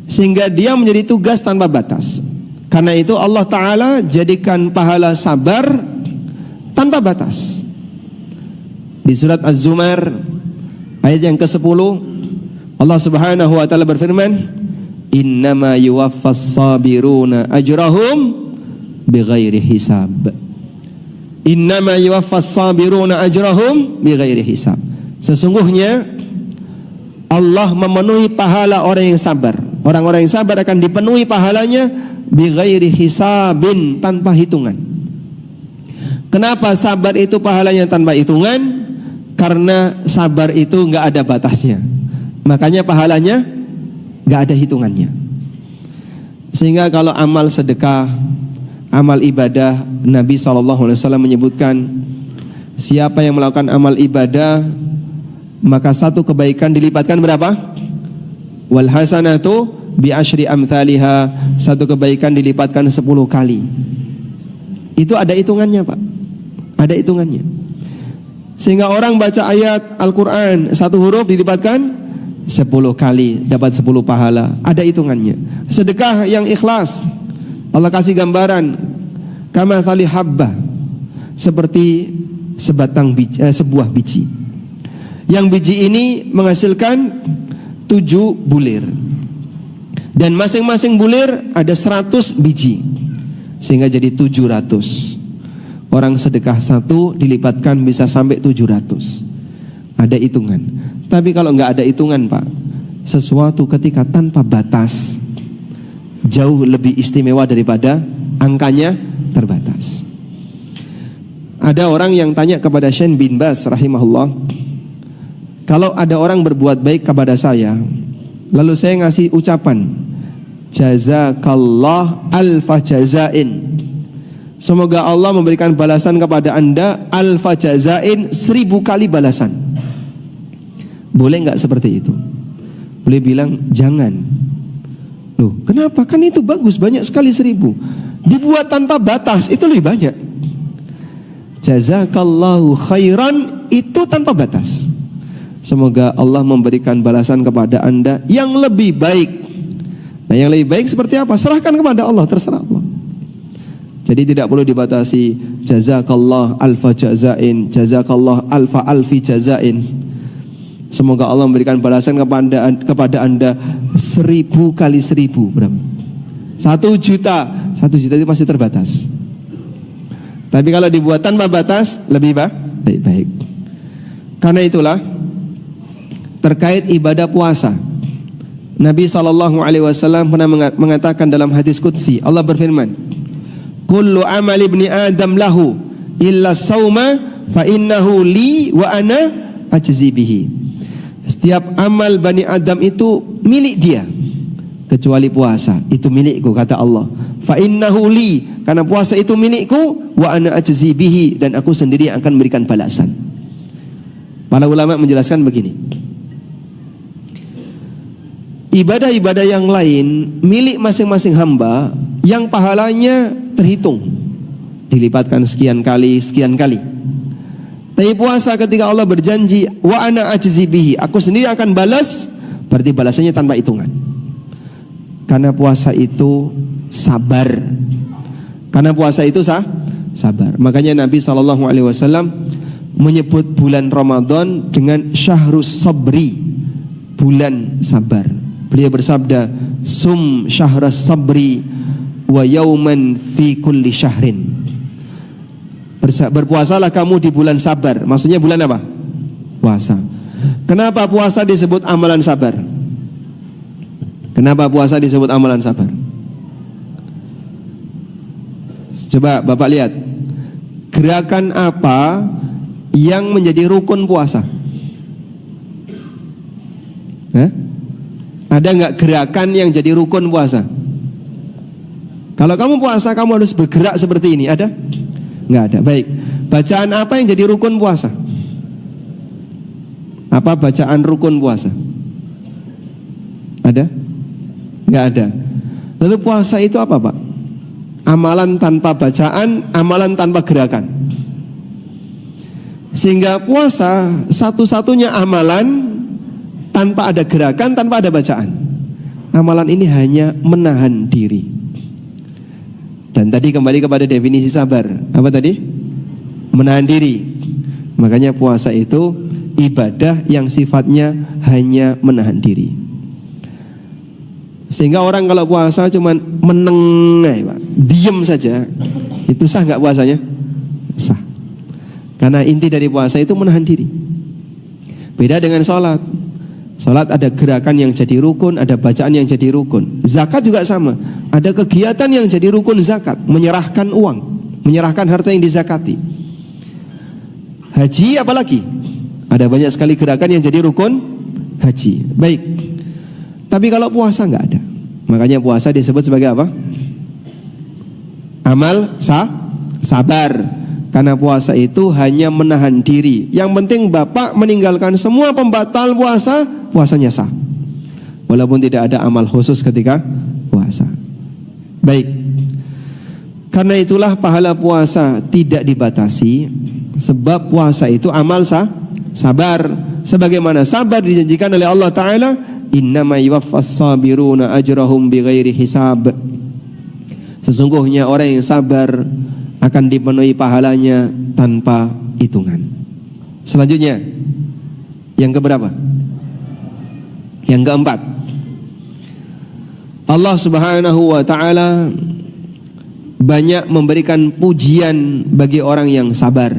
sehingga dia menjadi tugas tanpa batas. Karena itu Allah Ta'ala jadikan pahala sabar tanpa batas. Di surat Az-Zumar ayat yang ke-10, Allah Subhanahu wa taala berfirman, "Innama yuwaffas sabiruna ajrahum bighairi hisab." Innama yuwaffas sabiruna ajrahum bighairi hisab. Sesungguhnya Allah memenuhi pahala orang yang sabar. Orang-orang yang sabar akan dipenuhi pahalanya bighairi hisabin, tanpa hitungan. Kenapa sabar itu pahalanya tanpa hitungan? Karena sabar itu nggak ada batasnya. Makanya pahalanya nggak ada hitungannya. Sehingga kalau amal sedekah, amal ibadah, Nabi SAW menyebutkan, siapa yang melakukan amal ibadah, maka satu kebaikan dilipatkan berapa? Wal hasanatu bi asyri amthaliha, satu kebaikan dilipatkan 10 kali. Itu ada hitungannya Pak, ada hitungannya. Sehingga orang baca ayat Al-Quran, satu huruf dilipatkan 10 kali, dapat 10 pahala, ada hitungannya. Sedekah yang ikhlas, Allah kasih gambaran kamathali habbah, seperti sebuah biji. Yang biji ini menghasilkan 7 bulir, dan masing-masing bulir ada 100 biji, sehingga jadi 700. Orang sedekah satu dilipatkan bisa sampai 700. Ada hitungan. Tapi kalau nggak ada hitungan Pak, sesuatu ketika tanpa batas jauh lebih istimewa daripada angkanya terbatas. Ada orang yang tanya kepada Syekh bin Baz rahimahullah, kalau ada orang berbuat baik kepada saya, lalu saya ngasih ucapan jazakallah alfa jazain, semoga Allah memberikan balasan kepada anda alfa jazain, 1000 kali balasan, boleh nggak seperti itu? Boleh bilang jangan. Loh, kenapa? Kan itu bagus, banyak sekali 1000. Dibuat tanpa batas itu lebih banyak. Jazakallahu khairan itu tanpa batas. Semoga Allah memberikan balasan kepada anda yang lebih baik. Nah, yang lebih baik seperti apa? Serahkan kepada Allah, terserah Allah. Jadi tidak perlu dibatasi. Jazakallah alfa jazain, jazakallah alfa alfi jazain. Semoga Allah memberikan balasan kepada anda 1000 kali 1000. Berapa? 1 juta. 1 juta itu masih terbatas. Tapi kalau dibuat tanpa batas lebih baik. Karena itulah terkait ibadah puasa, Nabi SAW pernah mengatakan dalam hadis qudsi, Allah berfirman, kullu amal ibni adam lahu illa sauma fa innahu li wa ana ajzi bihi. Setiap amal Bani Adam itu milik dia, kecuali puasa, itu milikku kata Allah. Fa innahu li, karena puasa itu milikku, wa ana ajzi bihi, dan aku sendiri yang akan memberikan balasan. Para ulama menjelaskan begini, ibadah-ibadah yang lain milik masing-masing hamba yang pahalanya terhitung, dilipatkan sekian kali. Tapi puasa ketika Allah berjanji wa ana ajzi bihi, aku sendiri akan balas, berarti balasannya tanpa hitungan. Karena puasa itu sabar. Karena puasa itu sabar. Makanya Nabi SAW menyebut bulan Ramadan dengan syahrus sabri, bulan sabar. Beliau bersabda, sum syahras sabri wa yauman fi kulli syahrin. Berpuasalah kamu di bulan sabar. Maksudnya bulan apa? Puasa. Kenapa puasa disebut amalan sabar? Kenapa puasa disebut amalan sabar? Coba Bapak lihat, gerakan apa yang menjadi rukun puasa? Ada nggak gerakan yang jadi rukun puasa? Kalau kamu puasa kamu harus bergerak seperti ini. Ada? Nggak ada. Baik. Bacaan apa yang jadi rukun puasa? Apa bacaan rukun puasa? Ada? Nggak ada. Lalu puasa itu apa, Pak? Amalan tanpa bacaan, amalan tanpa gerakan. Sehingga puasa satu-satunya amalan tanpa ada gerakan, tanpa ada bacaan. Amalan ini hanya menahan diri. Dan tadi kembali kepada definisi sabar. Apa tadi? Menahan diri. Makanya puasa itu ibadah yang sifatnya hanya menahan diri. Sehingga orang kalau puasa cuman menengai, Pak, diem saja, itu sah nggak puasanya? Sah. Karena inti dari puasa itu menahan diri. Beda dengan sholat. Sholat ada gerakan yang jadi rukun, ada bacaan yang jadi rukun. Zakat juga sama. Ada kegiatan yang jadi rukun zakat, menyerahkan uang, menyerahkan harta yang dizakati. Haji apalagi? Ada banyak sekali gerakan yang jadi rukun haji. Baik. Tapi kalau puasa nggak ada. Makanya puasa disebut sebagai apa? Amal sabar. Karena puasa itu hanya menahan diri. Yang penting Bapak meninggalkan semua pembatal puasa, puasanya sah. Walaupun tidak ada amal khusus ketika puasa. Baik. Karena itulah pahala puasa tidak dibatasi. Sebab puasa itu amal sabar. Sebagaimana sabar dijanjikan oleh Allah Ta'ala, innama yuwaffas sabiruna ajrahum bighairi hisab. Sesungguhnya orang yang sabar akan dipenuhi pahalanya tanpa hitungan. Selanjutnya, yang keberapa? Yang keempat, Allah Subhanahu wa ta'ala banyak memberikan pujian bagi orang yang sabar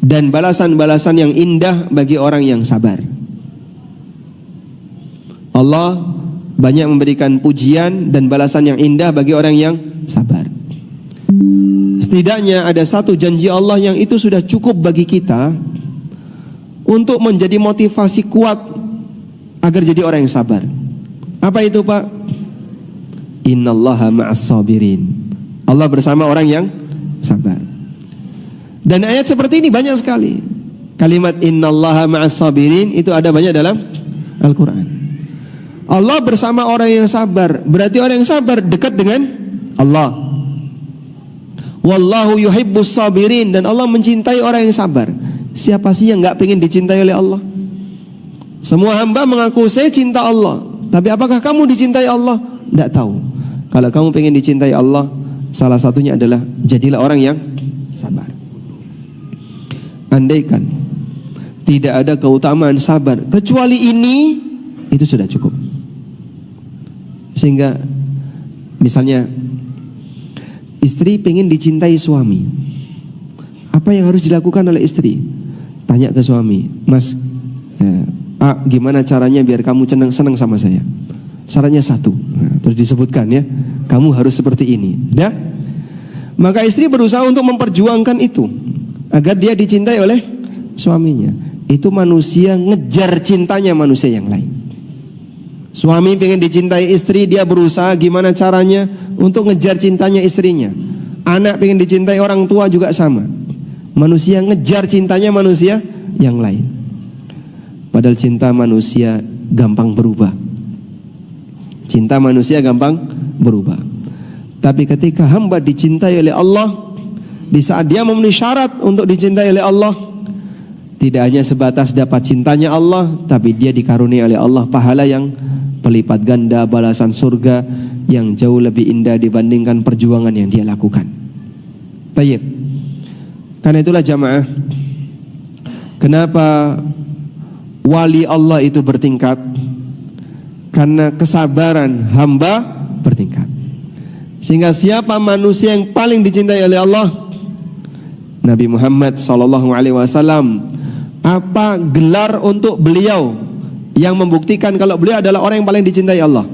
dan balasan-balasan yang indah bagi orang yang sabar. Allah banyak memberikan pujian dan balasan yang indah bagi orang yang sabar. Setidaknya ada satu janji Allah yang itu sudah cukup bagi kita untuk menjadi motivasi kuat agar jadi orang yang sabar. Apa itu, Pak? Innallaha ma'as sabirin. Allah bersama orang yang sabar. Dan ayat seperti ini banyak sekali. Kalimat innallaha ma'as sabirin itu ada banyak dalam Al-Quran. Allah bersama orang yang sabar. Berarti orang yang sabar dekat dengan Allah. Wallahu yuhibbus sabirin. Dan Allah mencintai orang yang sabar. Siapa sih yang gak pengen dicintai oleh Allah? Semua hamba mengaku saya cinta Allah. Tapi apakah kamu dicintai Allah? Tidak tahu. Kalau kamu pengen dicintai Allah, salah satunya adalah jadilah orang yang sabar. Andaikan tidak ada keutamaan sabar kecuali ini, itu sudah cukup. Sehingga misalnya istri pengen dicintai suami, apa yang harus dilakukan oleh istri? Tanya ke suami, Mas, gimana caranya biar kamu senang sama saya? Syaratnya satu. Nah, terus disebutkan ya, kamu harus seperti ini. Dah? Maka istri berusaha untuk memperjuangkan itu agar dia dicintai oleh suaminya. Itu manusia ngejar cintanya manusia yang lain. Suami pengen dicintai istri, dia berusaha gimana caranya untuk ngejar cintanya istrinya. Anak pengen dicintai orang tua juga sama. Manusia ngejar cintanya manusia yang lain. Padahal cinta manusia gampang berubah. Cinta manusia gampang berubah. Tapi ketika hamba dicintai oleh Allah, di saat dia memenuhi syarat untuk dicintai oleh Allah, tidak hanya sebatas dapat cintanya Allah, tapi dia dikaruniai oleh Allah pahala yang berlipat ganda, balasan surga yang jauh lebih indah dibandingkan perjuangan yang dia lakukan. Tayyib. Karena itulah jamaah, kenapa wali Allah itu bertingkat? Karena kesabaran hamba bertingkat. Sehingga siapa manusia yang paling dicintai oleh Allah? Nabi Muhammad SAW. Apa gelar untuk beliau yang membuktikan kalau beliau adalah orang yang paling dicintai Allah?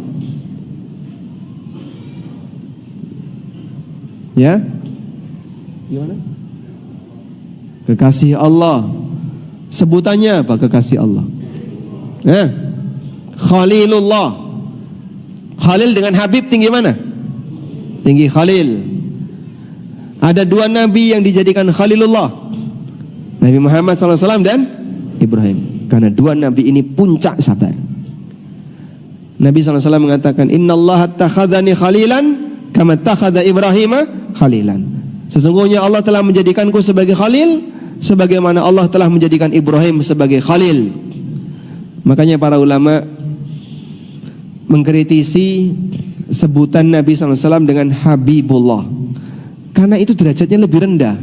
Ya? Gimana? Kekasih Allah. Sebutannya apa kekasih Allah? Khalilullah. Khalil dengan Habib tinggi mana? tinggi Khalil. Ada 2 nabi yang dijadikan Khalilullah, Nabi Muhammad SAW dan Ibrahim. Karena 2 nabi ini puncak sabar. Nabi SAW mengatakan, Innallaha attakhadhani khalilan kama attakhadha Ibrahima khalilan. Sesungguhnya Allah telah menjadikanku sebagai khalil, sebagaimana Allah telah menjadikan Ibrahim sebagai khalil. Makanya para ulama mengkritisi sebutan Nabi SAW dengan Habibullah, karena itu derajatnya lebih rendah.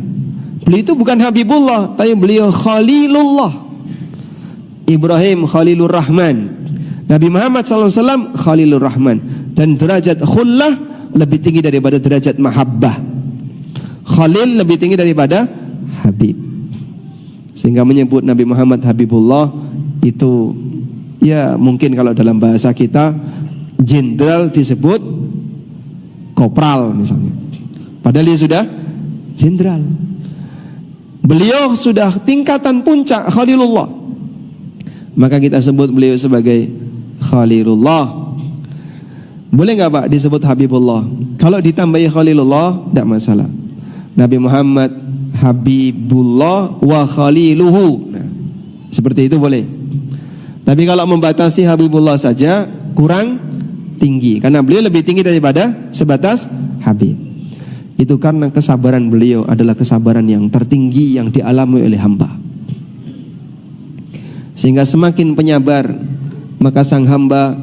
Beliau itu bukan Habibullah, tapi beliau Khalilullah. Ibrahim Khalilur Rahman, Nabi Muhammad SAW Khalilur Rahman. Dan derajat khullah lebih tinggi daripada derajat mahabbah. Khalil lebih tinggi daripada Habib. Sehingga menyebut Nabi Muhammad Habibullah itu, ya mungkin kalau dalam bahasa kita jenderal disebut kopral misalnya, padahal dia sudah jenderal. Beliau sudah tingkatan puncak Khalilullah, maka kita sebut beliau sebagai Khalilullah. Boleh nggak Pak disebut Habibullah? Kalau ditambahi Khalilullah tidak masalah. Nabi Muhammad Habibullah wa Khaliluhu, nah, seperti itu boleh. Tapi kalau membatasi Habibullah saja kurang tinggi, karena beliau lebih tinggi daripada sebatas Habib. Itu karena kesabaran beliau adalah kesabaran yang tertinggi yang dialami oleh hamba. Sehingga semakin penyabar, maka sang hamba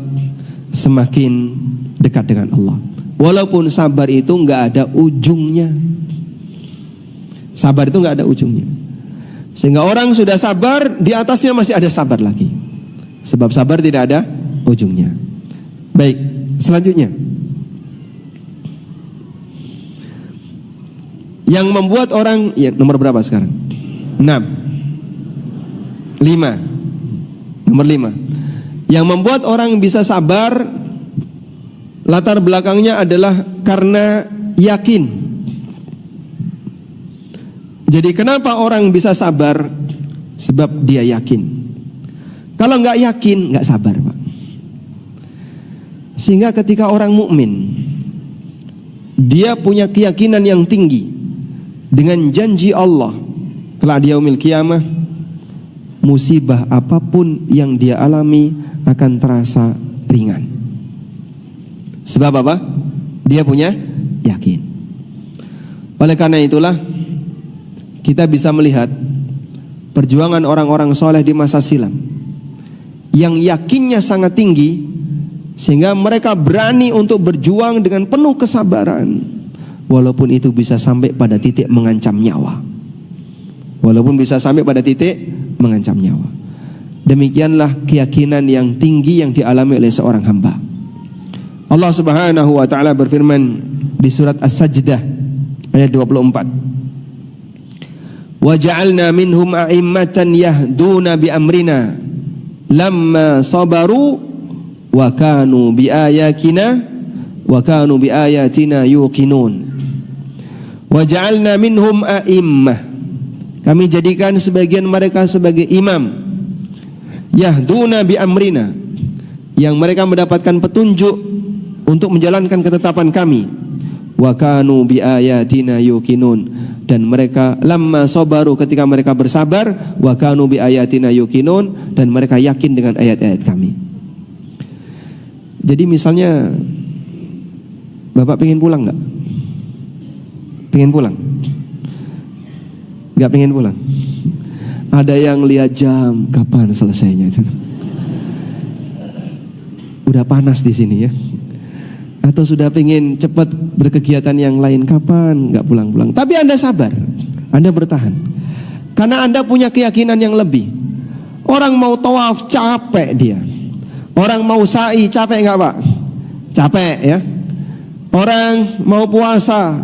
semakin dekat dengan Allah. Walaupun sabar itu nggak ada ujungnya. Sabar itu nggak ada ujungnya. Sehingga orang sudah sabar, di atasnya masih ada sabar lagi. Sebab sabar tidak ada ujungnya. Baik, selanjutnya, yang membuat orang, ya nomor berapa sekarang? 6. 5. Nomor 5. Yang membuat orang bisa sabar, latar belakangnya adalah karena yakin. Jadi kenapa orang bisa sabar? Sebab dia yakin. Kalau nggak yakin, nggak sabar, Pak. Sehingga ketika orang mukmin, dia punya keyakinan yang tinggi dengan janji Allah kelak di yaumil qiyamah, musibah apapun yang dia alami akan terasa ringan. Sebab apa? Dia punya yakin. Oleh karena itulah kita bisa melihat perjuangan orang-orang soleh di masa silam yang yakinnya sangat tinggi, sehingga mereka berani untuk berjuang dengan penuh kesabaran, walaupun itu bisa sampai pada titik mengancam nyawa. Walaupun bisa sampai pada titik mengancam nyawa. Demikianlah keyakinan yang tinggi yang dialami oleh seorang hamba. Allah Subhanahu wa taala berfirman di surat As-Sajdah ayat 24. Wa ja'alna minhum a'immatan yahduna bi amrina lamma sabaru wa kanu bi ayatina yuqinun. Wa ja'alna minhum a'immah, kami jadikan sebagian mereka sebagai imam, yahduna bi amrina, yang mereka mendapatkan petunjuk untuk menjalankan ketetapan kami. Wa kanu bi ayatina yuqinun, dan mereka lamma sabaru, ketika mereka bersabar, wa kanu bi ayatina yuqinun, dan mereka yakin dengan ayat-ayat kami. Jadi misalnya Bapak pengen pulang nggak? Pengen pulang? Nggak pengen pulang? Ada yang lihat jam, kapan selesainya? Udah panas di sini ya. Atau sudah pengen cepat berkegiatan yang lain, kapan nggak pulang-pulang? Tapi Anda sabar, Anda bertahan, karena Anda punya keyakinan yang lebih. Orang mau tawaf capek dia, orang mau sa'i capek nggak Pak? Capek ya. Orang mau puasa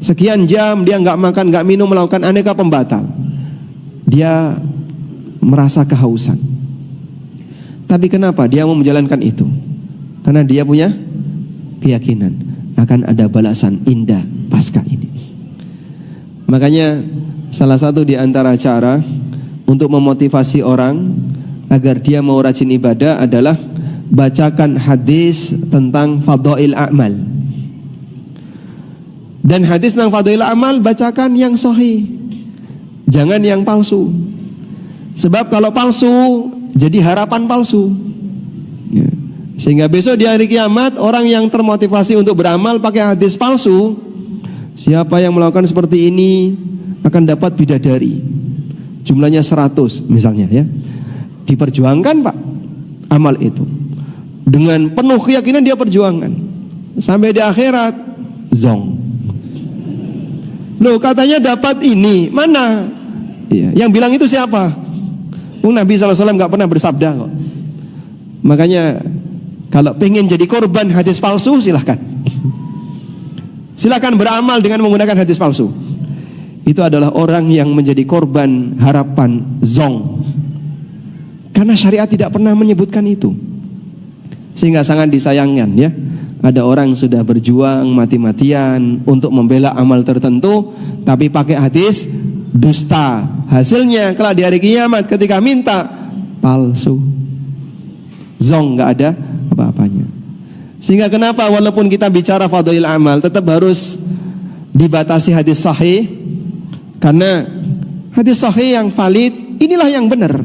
sekian jam, dia nggak makan, nggak minum, melakukan aneka pembatal, dia merasa kehausan. Tapi kenapa dia mau menjalankan itu? Karena dia punya keyakinan akan ada balasan indah pasca ini. Makanya salah satu di antara cara untuk memotivasi orang agar dia mau rajin ibadah adalah bacakan hadis tentang fadhail a'mal. Dan hadis tentang fadhil amal, bacakan yang sahih, jangan yang palsu. Sebab kalau palsu jadi harapan palsu ya. Sehingga besok di hari kiamat orang yang termotivasi untuk beramal pakai hadis palsu, siapa yang melakukan seperti ini akan dapat bidadari, jumlahnya 100 misalnya ya. Diperjuangkan Pak amal itu, dengan penuh keyakinan dia perjuangkan sampai di akhirat zong. Loh katanya dapat ini, mana ya, yang bilang itu siapa? Nabi SAW gak pernah bersabda kok. Makanya kalau pengen jadi korban hadis palsu, silahkan beramal dengan menggunakan hadis palsu. Itu adalah orang yang menjadi korban harapan zong, karena syariat tidak pernah menyebutkan itu. Sehingga sangat disayangkan ya, ada orang sudah berjuang mati-matian untuk membela amal tertentu, tapi pakai hadis dusta. Hasilnya kelak di hari kiamat ketika minta, palsu, zong, gak ada apa-apanya. Sehingga kenapa walaupun kita bicara fadhil amal, tetap harus dibatasi hadis sahih, karena hadis sahih yang valid inilah yang benar,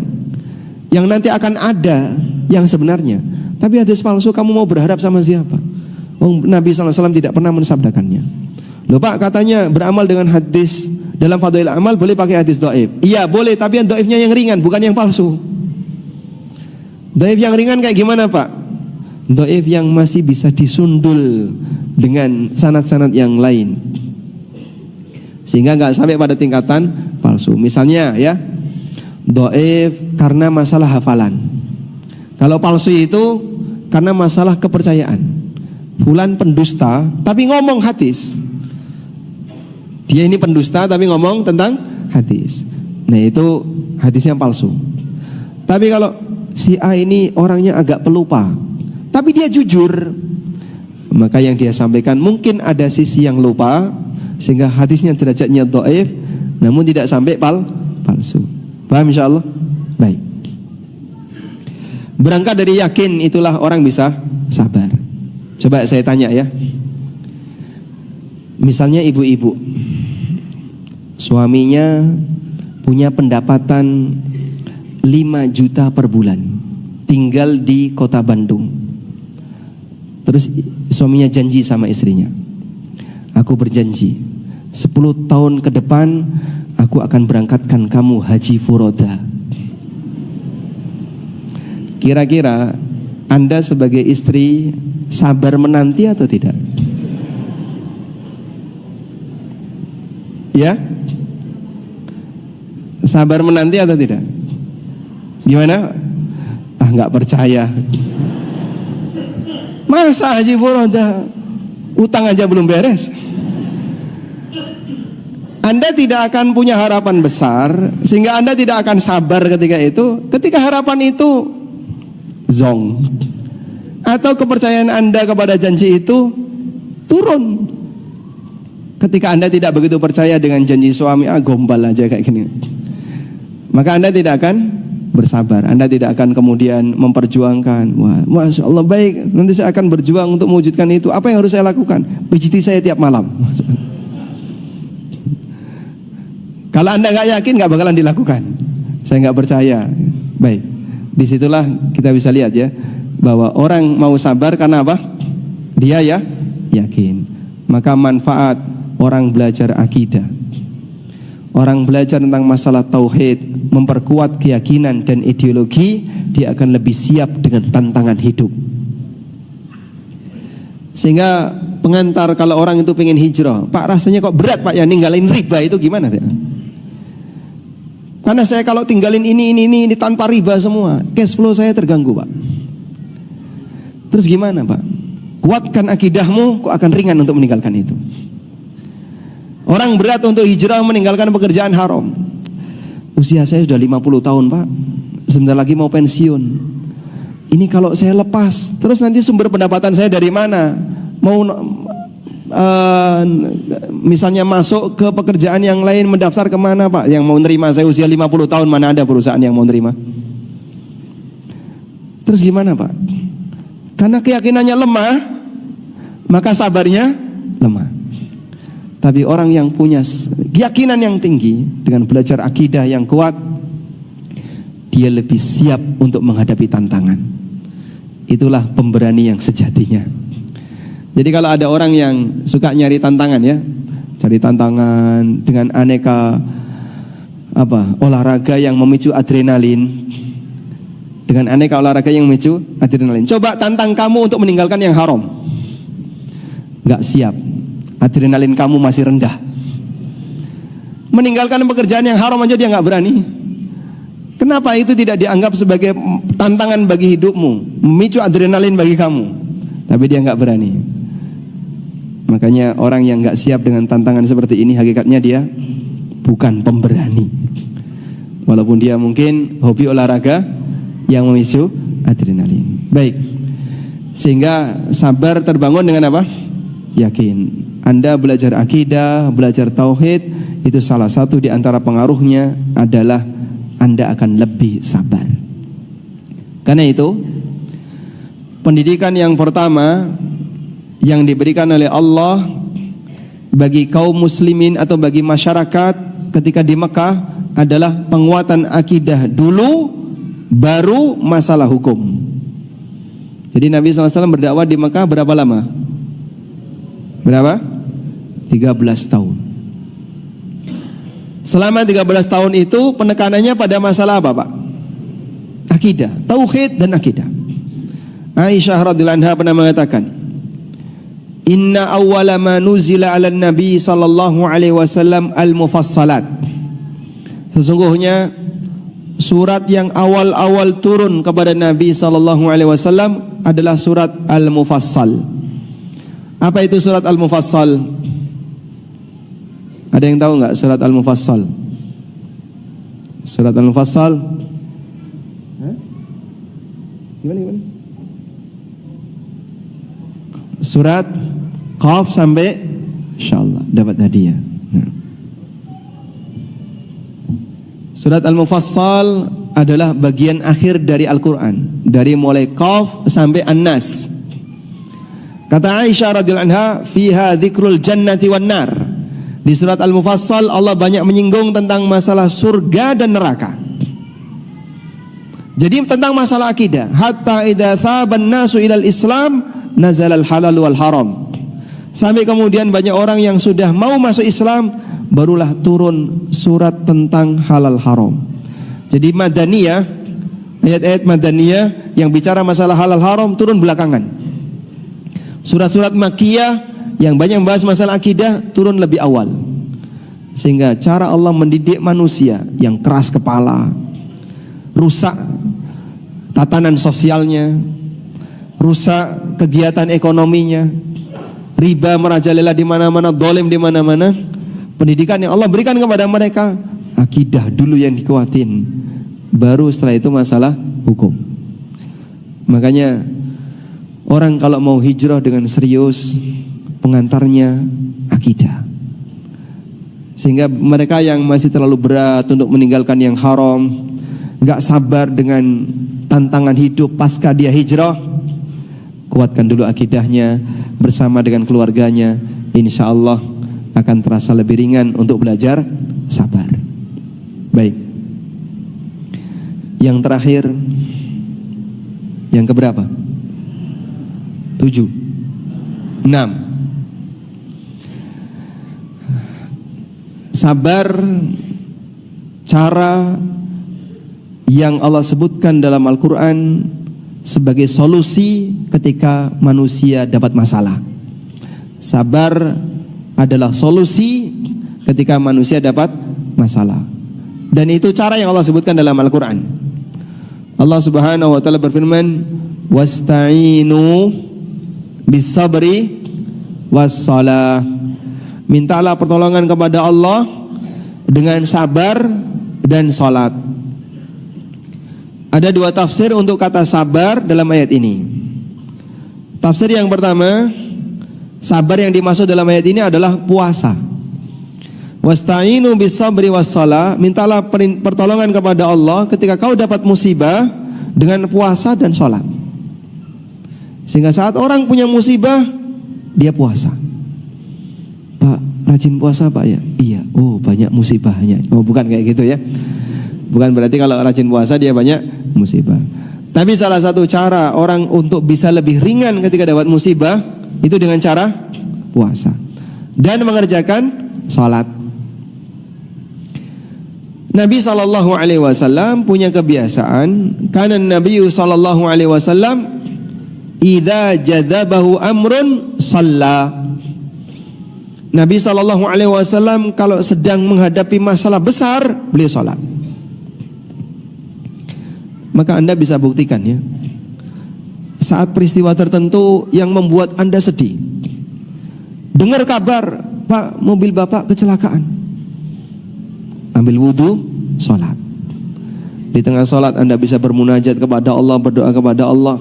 yang nanti akan ada yang sebenarnya. Tapi hadis palsu kamu mau berharap sama siapa? Nabi SAW tidak pernah mensabdakannya. Loh Pak, katanya beramal dengan hadis dalam fadhil amal boleh pakai hadis dhaif. Iya boleh, tapi yang dhaifnya yang ringan, bukan yang palsu. Dhaif yang ringan kayak gimana Pak? Dhaif yang masih bisa disundul dengan sanad-sanad yang lain, sehingga nggak sampai pada tingkatan palsu. Misalnya ya, dhaif karena masalah hafalan. Kalau palsu itu karena masalah kepercayaan. Fulan pendusta tapi ngomong hadis. Dia ini pendusta tapi ngomong tentang hadis. Nah itu hadisnya palsu. Tapi kalau si A ini orangnya agak pelupa, tapi dia jujur, maka yang dia sampaikan mungkin ada sisi yang lupa, sehingga hadisnya derajatnya dhaif, namun tidak sampai palsu. Paham insyaallah? Baik. Berangkat dari yakin, itulah orang bisa sabar. Coba saya tanya ya, misalnya ibu-ibu, suaminya punya pendapatan 5 juta per bulan, tinggal di kota Bandung. Terus suaminya janji sama istrinya, aku berjanji 10 tahun ke depan aku akan berangkatkan kamu haji furoda. Kira-kira Anda sebagai istri sabar menanti atau tidak? Ya? Sabar menanti atau tidak? Gimana? Nggak percaya. Masa haji furoda, utang aja belum beres? Anda tidak akan punya harapan besar, sehingga Anda tidak akan sabar ketika itu. Ketika harapan itu zong, atau kepercayaan Anda kepada janji itu turun. Ketika Anda tidak begitu percaya dengan janji suami, gombal aja kayak gini, maka Anda tidak akan bersabar. Anda tidak akan kemudian memperjuangkan, wah Masya Allah baik, nanti saya akan berjuang untuk mewujudkan itu. Apa yang harus saya lakukan? Pijiti saya tiap malam. Kalau Anda nggak yakin, nggak bakalan dilakukan. Saya nggak percaya. Baik, disitulah kita bisa lihat ya, bahwa orang mau sabar karena apa? Dia ya yakin. Maka manfaat orang belajar akidah, orang belajar tentang masalah tauhid, memperkuat keyakinan dan ideologi, dia akan lebih siap dengan tantangan hidup. Sehingga pengantar kalau orang itu pengen hijrah, Pak rasanya kok berat Pak ya ninggalin riba itu gimana Pak? Karena saya kalau tinggalin ini tanpa riba semua, cash flow saya terganggu Pak. Terus gimana Pak? Kuatkan akidahmu, kok akan ringan untuk meninggalkan itu. Orang berat untuk hijrah meninggalkan pekerjaan haram. Usia saya sudah 50 tahun Pak, sebentar lagi mau pensiun. Ini kalau saya lepas, terus nanti sumber pendapatan saya dari mana? Mau misalnya masuk ke pekerjaan yang lain, mendaftar kemana Pak? Yang mau nerima saya usia 50 tahun, mana ada perusahaan yang mau nerima? Terus gimana Pak? Karena keyakinannya lemah, maka sabarnya lemah. Tapi orang yang punya keyakinan yang tinggi dengan belajar akidah yang kuat, dia lebih siap untuk menghadapi tantangan. Itulah pemberani yang sejatinya. Jadi kalau ada orang yang suka nyari tantangan ya, cari tantangan dengan aneka olahraga yang memicu adrenalin, dengan aneka olahraga yang memicu adrenalin. Coba tantang kamu untuk meninggalkan yang haram, gak siap. Adrenalin kamu masih rendah. Meninggalkan pekerjaan yang haram aja dia gak berani. Kenapa itu tidak dianggap sebagai tantangan bagi hidupmu, memicu adrenalin bagi kamu? Tapi dia gak berani. Makanya orang yang gak siap dengan tantangan seperti ini, hakikatnya dia bukan pemberani. Walaupun dia mungkin hobi olahraga yang memicu adrenalin. Baik. Sehingga sabar terbangun dengan apa? Yakin. Anda belajar akidah, belajar tauhid, itu salah satu di antara pengaruhnya adalah Anda akan lebih sabar. Karena itu, pendidikan yang pertama yang diberikan oleh Allah bagi kaum muslimin atau bagi masyarakat ketika di Mekah adalah penguatan akidah dulu, baru masalah hukum. Jadi Nabi SAW berdakwah di Mekah berapa lama? Berapa? 13 tahun. Selama 13 tahun itu penekanannya pada masalah apa, Pak? Akidah, tauhid dan akidah. Aisyah radhiyallahu anha pernah mengatakan, "Inna awwala ma nuzila 'alan nabi sallallahu alaihi wasallam al-mufassalat." Sesungguhnya surat yang awal-awal turun kepada Nabi sallallahu alaihi wasallam adalah surat Al-Mufassal. Apa itu surat Al-Mufassal? Ada yang tahu enggak surat Al-Mufassal? Surat Al-Mufassal? Gimana? Surat Qaf sampai insyaallah dapat hadiah. Surat Al-Mufassal adalah bagian akhir dari Al-Quran, dari mulai Qaf sampai An-Nas. Kata Aisyah radhiyallahu anha, "Fiha dzikrul jannati wan nar." Di surat Al-Mufassal Allah banyak menyinggung tentang masalah surga dan neraka. Jadi tentang masalah akidah, hatta idza thaban nasu ilal Islam nazalal halal wal haram. Sampai kemudian banyak orang yang sudah mau masuk Islam, barulah turun surat tentang halal haram. Jadi Madaniyah, ayat-ayat Madaniyah yang bicara masalah halal haram turun belakangan. Surat-surat Makkiyah yang banyak membahas masalah akidah turun lebih awal. Sehingga cara Allah mendidik manusia yang keras kepala, rusak tatanan sosialnya, rusak kegiatan ekonominya, riba merajalela di mana-mana, dolim di mana-mana. Pendidikan yang Allah berikan kepada mereka, akidah dulu yang dikuatin, baru setelah itu masalah hukum. Makanya orang kalau mau hijrah dengan serius, pengantarnya akidah. Sehingga mereka yang masih terlalu berat untuk meninggalkan yang haram, gak sabar dengan tantangan hidup pasca dia hijrah, kuatkan dulu akidahnya bersama dengan keluarganya, insya Allah akan terasa lebih ringan untuk belajar sabar. Baik. Yang terakhir, yang keberapa? 7, 6. Sabar, cara yang Allah sebutkan dalam Al-Quran sebagai solusi ketika manusia dapat masalah. Sabar adalah solusi ketika manusia dapat masalah. Dan itu cara yang Allah sebutkan dalam Al-Quran. Allah Subhanahu wa ta'ala berfirman, "Wasta'inu bis-sabri was-salah." Mintalah pertolongan kepada Allah dengan sabar dan salat. Ada 2 tafsir untuk kata sabar dalam ayat ini. Tafsir yang pertama, sabar yang dimaksud dalam ayat ini adalah puasa. Wasta'inu bis-sabri was-salah, mintalah pertolongan kepada Allah ketika kau dapat musibah dengan puasa dan salat. Sehingga saat orang punya musibah, dia puasa. Pak, rajin puasa Pak ya? Iya. Oh, banyak musibahnya. Oh, bukan kayak gitu ya. Bukan berarti kalau rajin puasa dia banyak musibah. Tapi salah satu cara orang untuk bisa lebih ringan ketika dapat musibah itu dengan cara puasa dan mengerjakan salat. Nabi SAW punya kebiasaan, karena Nabi SAW idza jadzabahu amrun shalla. Nabi SAW kalau sedang menghadapi masalah besar, beliau salat. Maka Anda bisa buktikan ya, saat peristiwa tertentu yang membuat Anda sedih, dengar kabar, Pak, mobil Bapak kecelakaan, ambil wudhu, sholat. Di tengah sholat Anda bisa bermunajat kepada Allah, berdoa kepada Allah,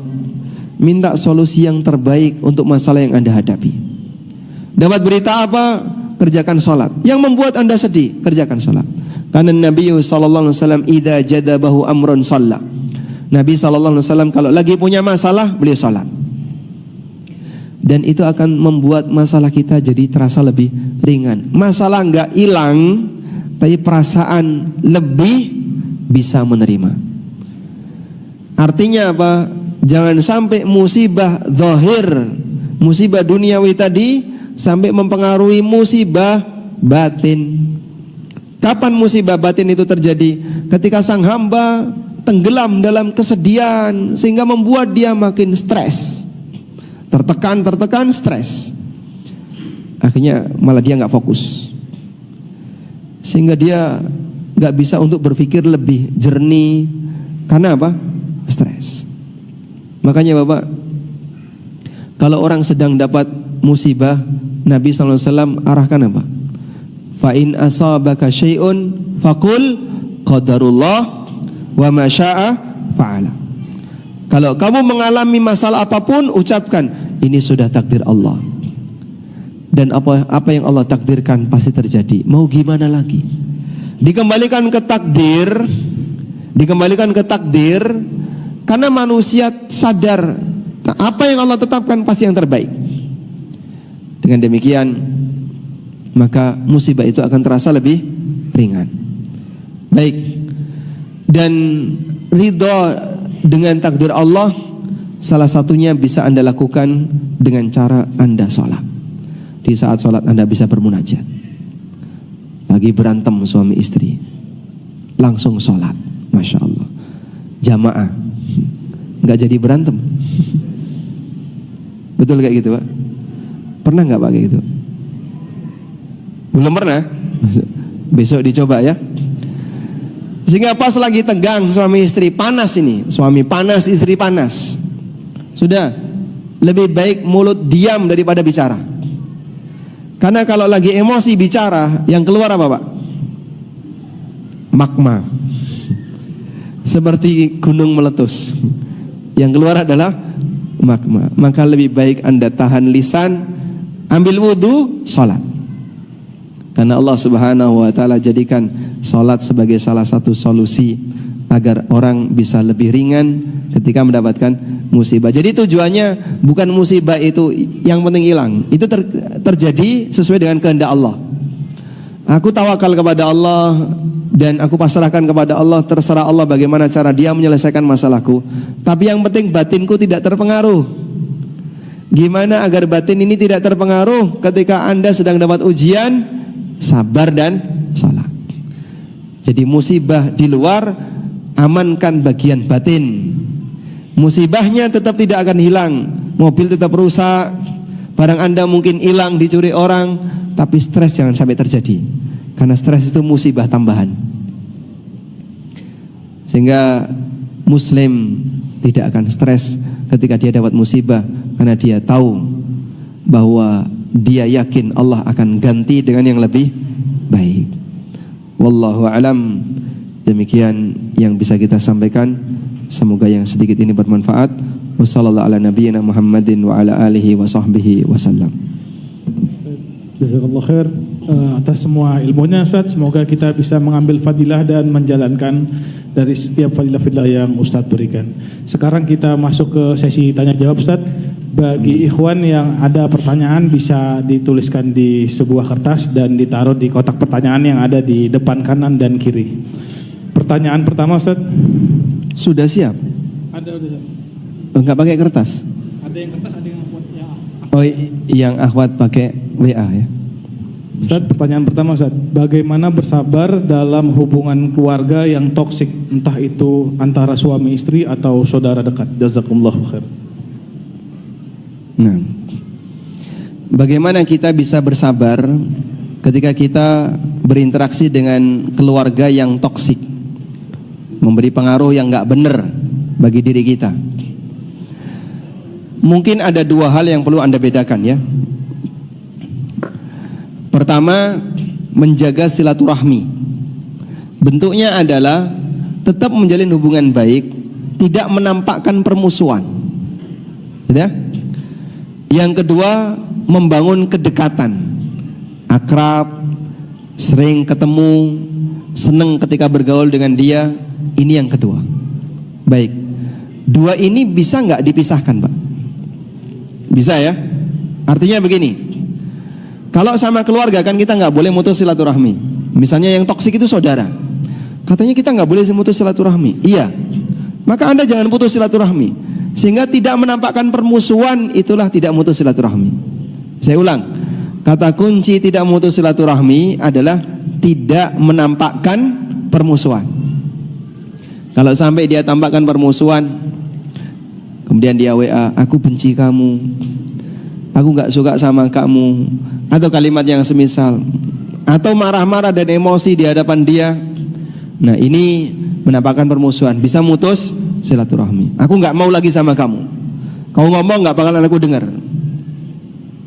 minta solusi yang terbaik untuk masalah yang Anda hadapi. Dapat berita apa? Kerjakan sholat. Yang membuat Anda sedih, kerjakan sholat. Karena Nabi SAW idza jadabahu amrun shalla. Nabi SAW kalau lagi punya masalah, beliau sholat. Dan itu akan membuat masalah kita jadi terasa lebih ringan. Masalah enggak hilang, tapi perasaan lebih bisa menerima. Artinya apa? Jangan sampai musibah zahir, musibah duniawi tadi sampai mempengaruhi musibah batin. Kapan musibah batin itu terjadi? Ketika sang hamba tenggelam dalam kesedihan sehingga membuat dia makin stres, tertekan, stres. Akhirnya malah dia nggak fokus, sehingga dia nggak bisa untuk berpikir lebih jernih. Karena apa? Stres. Makanya Bapak, kalau orang sedang dapat musibah, Nabi SAW arahkan apa? Fa in asabaka syai'un faqul qadarullah wa ma syaa fa'ala. Kalau kamu mengalami masalah apapun, ucapkan ini sudah takdir Allah. Dan apa yang Allah takdirkan pasti terjadi. Mau gimana lagi? Dikembalikan ke takdir, karena manusia sadar apa yang Allah tetapkan pasti yang terbaik. Dengan demikian, maka musibah itu akan terasa lebih ringan. Baik. Dan ridho dengan takdir Allah, salah satunya bisa Anda lakukan dengan cara Anda sholat. Di saat sholat Anda bisa bermunajat. Lagi berantem suami istri, langsung sholat, Masya Allah. Jamaah, nggak jadi berantem. Betul kayak gitu Pak? Pernah nggak Pak kayak gitu? Belum pernah? Besok dicoba ya. Sehingga pas lagi tegang suami istri, panas ini, suami panas, istri panas, sudah lebih baik mulut diam daripada bicara. Karena kalau lagi emosi bicara, yang keluar apa Pak? Magma, seperti gunung meletus. Yang keluar adalah magma. Maka lebih baik Anda tahan lisan, ambil wudhu, sholat. Karena Allah Subhanahu wa ta'ala jadikan salat sebagai salah satu solusi agar orang bisa lebih ringan ketika mendapatkan musibah. Jadi tujuannya bukan musibah itu yang penting hilang. Itu terjadi sesuai dengan kehendak Allah. Aku tawakal kepada Allah dan aku pasrahkan kepada Allah, terserah Allah bagaimana cara Dia menyelesaikan masalahku. Tapi yang penting batinku tidak terpengaruh. Gimana agar batin ini tidak terpengaruh ketika Anda sedang dapat ujian? Sabar dan salat. Jadi musibah di luar, amankan bagian batin. Musibahnya tetap tidak akan hilang. Mobil tetap rusak, barang Anda mungkin hilang, dicuri orang, tapi stres jangan sampai terjadi. Karena stres itu musibah tambahan. Sehingga Muslim tidak akan stres ketika dia dapat musibah, karena dia tahu bahwa dia yakin Allah akan ganti dengan yang lebih baik. Wallahu alam. Demikian yang bisa kita sampaikan. Semoga yang sedikit ini bermanfaat. Wassallallahu ala nabiyyina Muhammadin wa ala alihi wa sahbihi wasallam. Jazakallahu khair atas semua ilmunya Ustaz. Semoga kita bisa mengambil fadilah dan menjalankan dari setiap fadilah-fadilah yang Ustaz berikan. Sekarang kita masuk ke sesi tanya jawab Ustaz. Bagi ikhwan yang ada pertanyaan bisa dituliskan di sebuah kertas dan ditaruh di kotak pertanyaan yang ada di depan kanan dan kiri. Pertanyaan pertama, Ustaz. Sudah siap? Ada, Ustaz. Enggak pakai kertas? Ada yang kertas, ada yang buat ya. Oh, yang akhwat pakai WA ya. Ustaz, pertanyaan pertama, Ustaz. Bagaimana bersabar dalam hubungan keluarga yang toksik, entah itu antara suami istri atau saudara dekat? Jazakumullahu khair. Nah, bagaimana kita bisa bersabar ketika kita berinteraksi dengan keluarga yang toksik, memberi pengaruh yang nggak benar bagi diri kita? Mungkin ada dua hal yang perlu Anda bedakan ya. Pertama, menjaga silaturahmi. Bentuknya adalah tetap menjalin hubungan baik, tidak menampakkan permusuhan. Ya? Yang kedua, membangun kedekatan, akrab, sering ketemu, senang ketika bergaul dengan dia. Ini yang kedua. Baik, dua ini bisa nggak dipisahkan, Pak? Bisa ya? Artinya begini, kalau sama keluarga kan kita nggak boleh mutus silaturahmi. Misalnya yang toksik itu saudara, katanya kita nggak boleh mutus silaturahmi. Iya, maka Anda jangan putus silaturahmi. Sehingga tidak menampakkan permusuhan, itulah tidak mutus silaturahmi. Saya ulang, kata kunci tidak mutus silaturahmi adalah tidak menampakkan permusuhan. Kalau sampai dia tampakkan permusuhan, kemudian dia WA, aku benci kamu, aku gak suka sama kamu, atau kalimat yang semisal, atau marah-marah dan emosi di hadapan dia, nah ini menampakkan permusuhan, bisa mutus silaturahmi. Aku gak mau lagi sama kamu, kau ngomong gak bakalan aku dengar.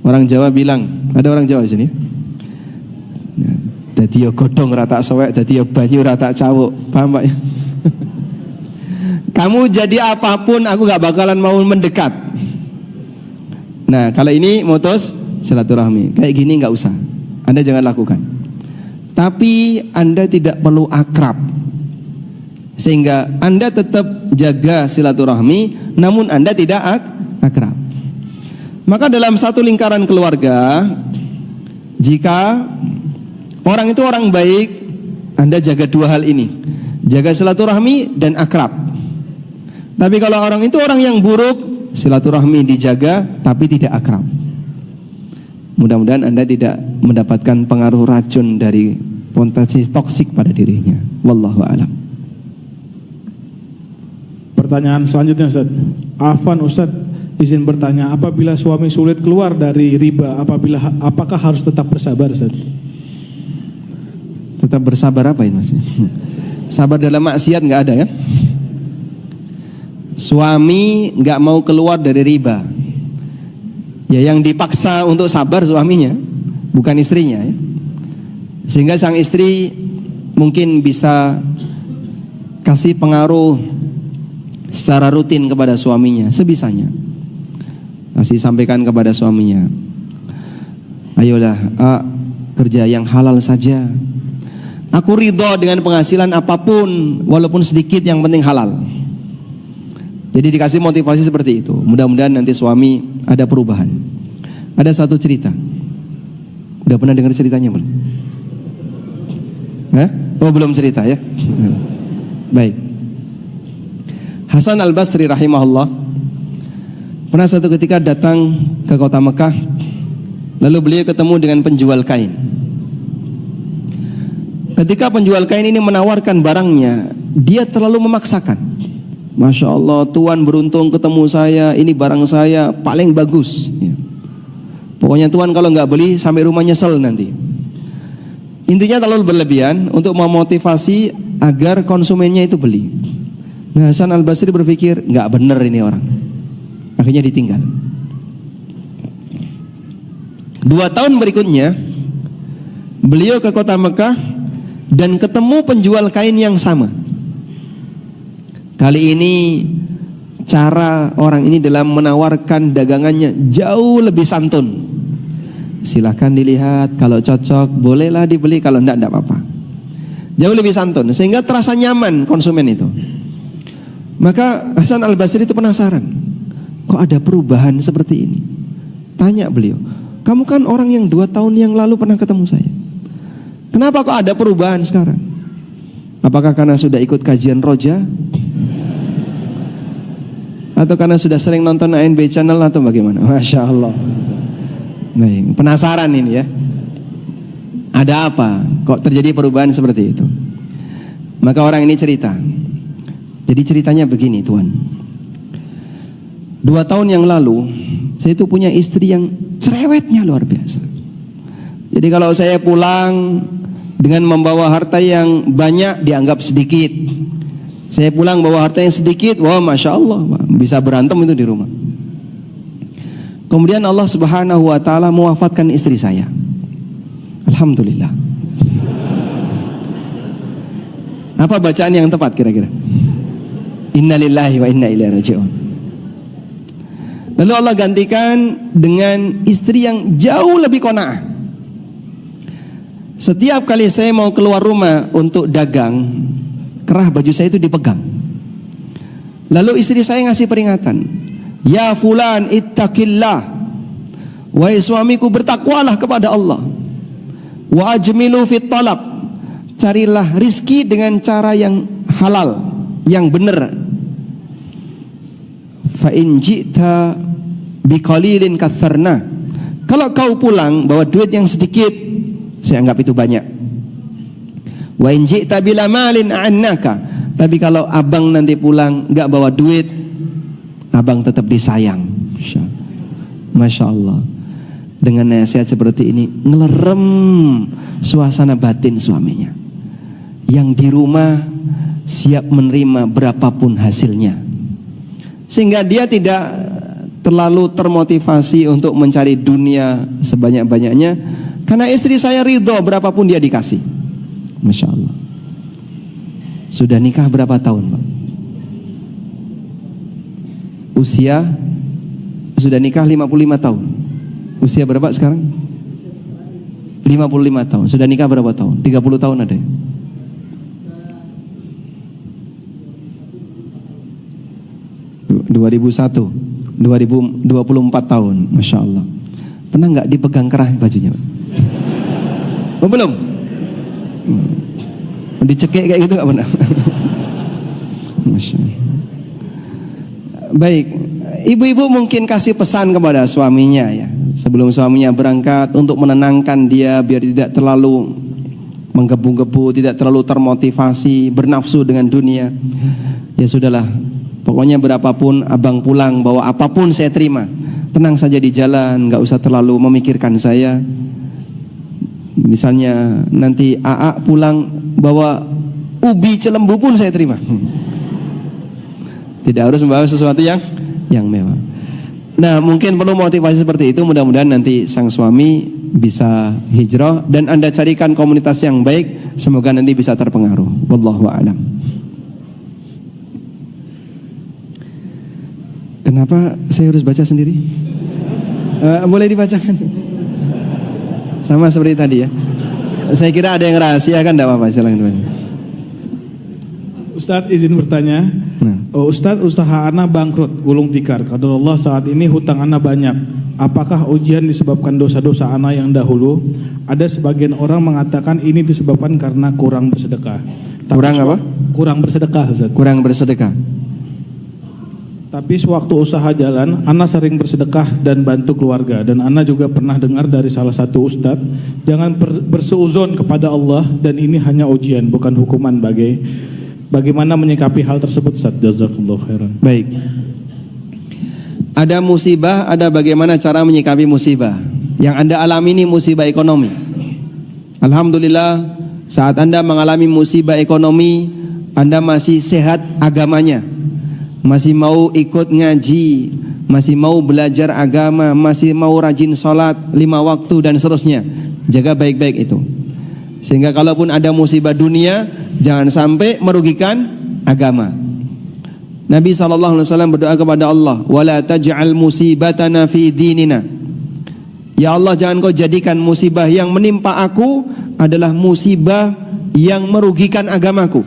Orang Jawa bilang, ada orang Jawa di sini, dadi yo godhong rata sowek, dadi yo banyu rata cawuk, paham Pak ya? Kamu jadi apapun aku gak bakalan mau mendekat. Nah kalau ini mutus silaturahmi, kayak gini gak usah, Anda jangan lakukan. Tapi Anda tidak perlu akrab, sehingga Anda tetap jaga silaturahmi, namun Anda tidak akrab. Maka dalam satu lingkaran keluarga, jika orang itu orang baik, Anda jaga dua hal ini, jaga silaturahmi dan akrab. Tapi kalau orang itu orang yang buruk, silaturahmi dijaga tapi tidak akrab. Mudah-mudahan Anda tidak mendapatkan pengaruh racun dari potensi toksik pada dirinya. Wallahu a'lam. Pertanyaan selanjutnya, Ustaz. Afwan Ustaz, izin bertanya, apabila suami sulit keluar dari riba, apakah harus tetap bersabar, Ustaz? Tetap bersabar apa itu maksudnya? Sabar dalam maksiat nggak ada ya? Suami nggak mau keluar dari riba, ya yang dipaksa untuk sabar suaminya, bukan istrinya ya. Sehingga sang istri mungkin bisa kasih pengaruh secara rutin kepada suaminya, sebisanya. Kasih sampaikan kepada suaminya, ayolah kerja yang halal saja. Aku ridho dengan penghasilan apapun, walaupun sedikit, yang penting halal. Jadi dikasih motivasi seperti itu. Mudah-mudahan nanti suami ada perubahan. Ada satu cerita. Udah pernah dengar ceritanya belum? Hah? Oh belum cerita ya. Baik. Hasan Al-Basri rahimahullah pernah satu ketika datang ke kota Mekah. Lalu beliau ketemu dengan penjual kain. Ketika penjual kain ini menawarkan barangnya, dia terlalu memaksakan. Masya Allah, Tuan beruntung ketemu saya, ini barang saya paling bagus ya. Pokoknya Tuan kalau nggak beli sampai rumah nyesel nanti. Intinya terlalu berlebihan untuk memotivasi agar konsumennya itu beli. Nah Hasan Al-Basri berpikir, nggak bener ini orang. Akhirnya ditinggal. 2 tahun berikutnya beliau ke kota Mekah dan ketemu penjual kain yang sama. Kali ini cara orang ini dalam menawarkan dagangannya jauh lebih santun. Silahkan dilihat, kalau cocok bolehlah dibeli, kalau enggak apa-apa. Jauh lebih santun, sehingga terasa nyaman konsumen itu. Maka Hasan Al-Basri itu penasaran, kok ada perubahan seperti ini? Tanya beliau, kamu kan orang yang 2 tahun yang lalu pernah ketemu saya. Kenapa kok ada perubahan sekarang? Apakah karena sudah ikut kajian roja? Atau karena sudah sering nonton ANB Channel atau bagaimana? Masya Allah. Baik, penasaran ini ya. Ada apa? Kok terjadi perubahan seperti itu? Maka orang ini cerita. Jadi ceritanya begini, Tuan. 2 tahun yang lalu, saya itu punya istri yang cerewetnya luar biasa. Jadi kalau saya pulang dengan membawa harta yang banyak dianggap sedikit. Saya pulang bawa harta yang sedikit, wah Masya Allah, bisa berantem itu di rumah. Kemudian Allah Subhanahu wa ta'ala mewafatkan istri saya. Alhamdulillah. Apa bacaan yang tepat kira-kira? Innalillahi wa inna ilaihi raji'un. Lalu Allah gantikan dengan istri yang jauh lebih qanaah. Setiap kali saya mau keluar rumah untuk dagang, kerah baju saya itu dipegang. Lalu istri saya ngasih peringatan, ya fulan ittaqillah, wahai suamiku bertakwalah kepada Allah, wa ajmilu fit talab, carilah rizki dengan cara yang halal, yang benar. Fa in ji'ta biqalilin katsarna, kalau kau pulang bawa duit yang sedikit, saya anggap itu banyak. Wa in ji'ta bila malin a'annaka, tapi kalau abang nanti pulang enggak bawa duit, abang tetap disayang. Masya Allah. Dengan nasihat seperti ini ngelerem suasana batin suaminya, yang di rumah siap menerima berapapun hasilnya, sehingga dia tidak terlalu termotivasi untuk mencari dunia sebanyak-banyaknya, karena istri saya ridho berapapun dia dikasih. Masya Allah. Sudah nikah berapa tahun, Pak? Usia sudah nikah 55 tahun. Usia berapa sekarang? 55 tahun. Sudah nikah berapa tahun? 30 tahun ada ya? ...2001... 2024 tahun. Masya Allah. Pernah nggak dipegang kerah bajunya, Pak? Oh belum? Dicekik kayak gitu nggak pernah? Masya Allah. Baik, ibu-ibu mungkin kasih pesan kepada suaminya ya, sebelum suaminya berangkat, untuk menenangkan dia biar tidak terlalu menggebu-gebu, tidak terlalu termotivasi, bernafsu dengan dunia. Ya sudahlah, pokoknya berapapun abang pulang bawa apapun saya terima, tenang saja di jalan, nggak usah terlalu memikirkan saya. Misalnya nanti AA pulang bawa ubi Cilembu pun saya terima. Tidak harus membawa sesuatu yang mewah. Nah, mungkin perlu motivasi seperti itu. Mudah-mudahan nanti sang suami bisa hijrah dan Anda carikan komunitas yang baik, semoga nanti bisa terpengaruh. Wallahu a'lam. Kenapa saya harus baca sendiri? Boleh dibacakan? Sama seperti tadi ya. Saya kira ada yang rahasia kan, tidak apa-apa, silakan. Ustadz izin bertanya. Ustadz, usaha ana bangkrut, gulung tikar. Qadarullah saat ini hutang ana banyak. Apakah ujian disebabkan dosa-dosa ana yang dahulu? Ada sebagian orang mengatakan ini disebabkan karena kurang bersedekah. Kurang apa? Kurang bersedekah, Ustadz. Kurang bersedekah. Tapi sewaktu usaha jalan, ana sering bersedekah dan bantu keluarga. Dan ana juga pernah dengar dari salah satu ustadz, jangan berseuzon kepada Allah, dan ini hanya ujian, bukan hukuman. Bagaimana menyikapi hal tersebut, Ustadz? Jazakallahu khairan. Baik. Ada musibah, ada bagaimana cara menyikapi musibah. Yang Anda alami ini musibah ekonomi. Alhamdulillah, saat Anda mengalami musibah ekonomi, Anda masih sehat agamanya, masih mau ikut ngaji, masih mau belajar agama, masih mau rajin sholat 5 waktu dan seterusnya. Jaga baik-baik itu, sehingga kalaupun ada musibah dunia, jangan sampai merugikan agama. Nabi SAW berdoa kepada Allah, wala taj'al musibatana fi dinina. Ya Allah, jangan kau jadikan musibah yang menimpa aku adalah musibah yang merugikan agamaku.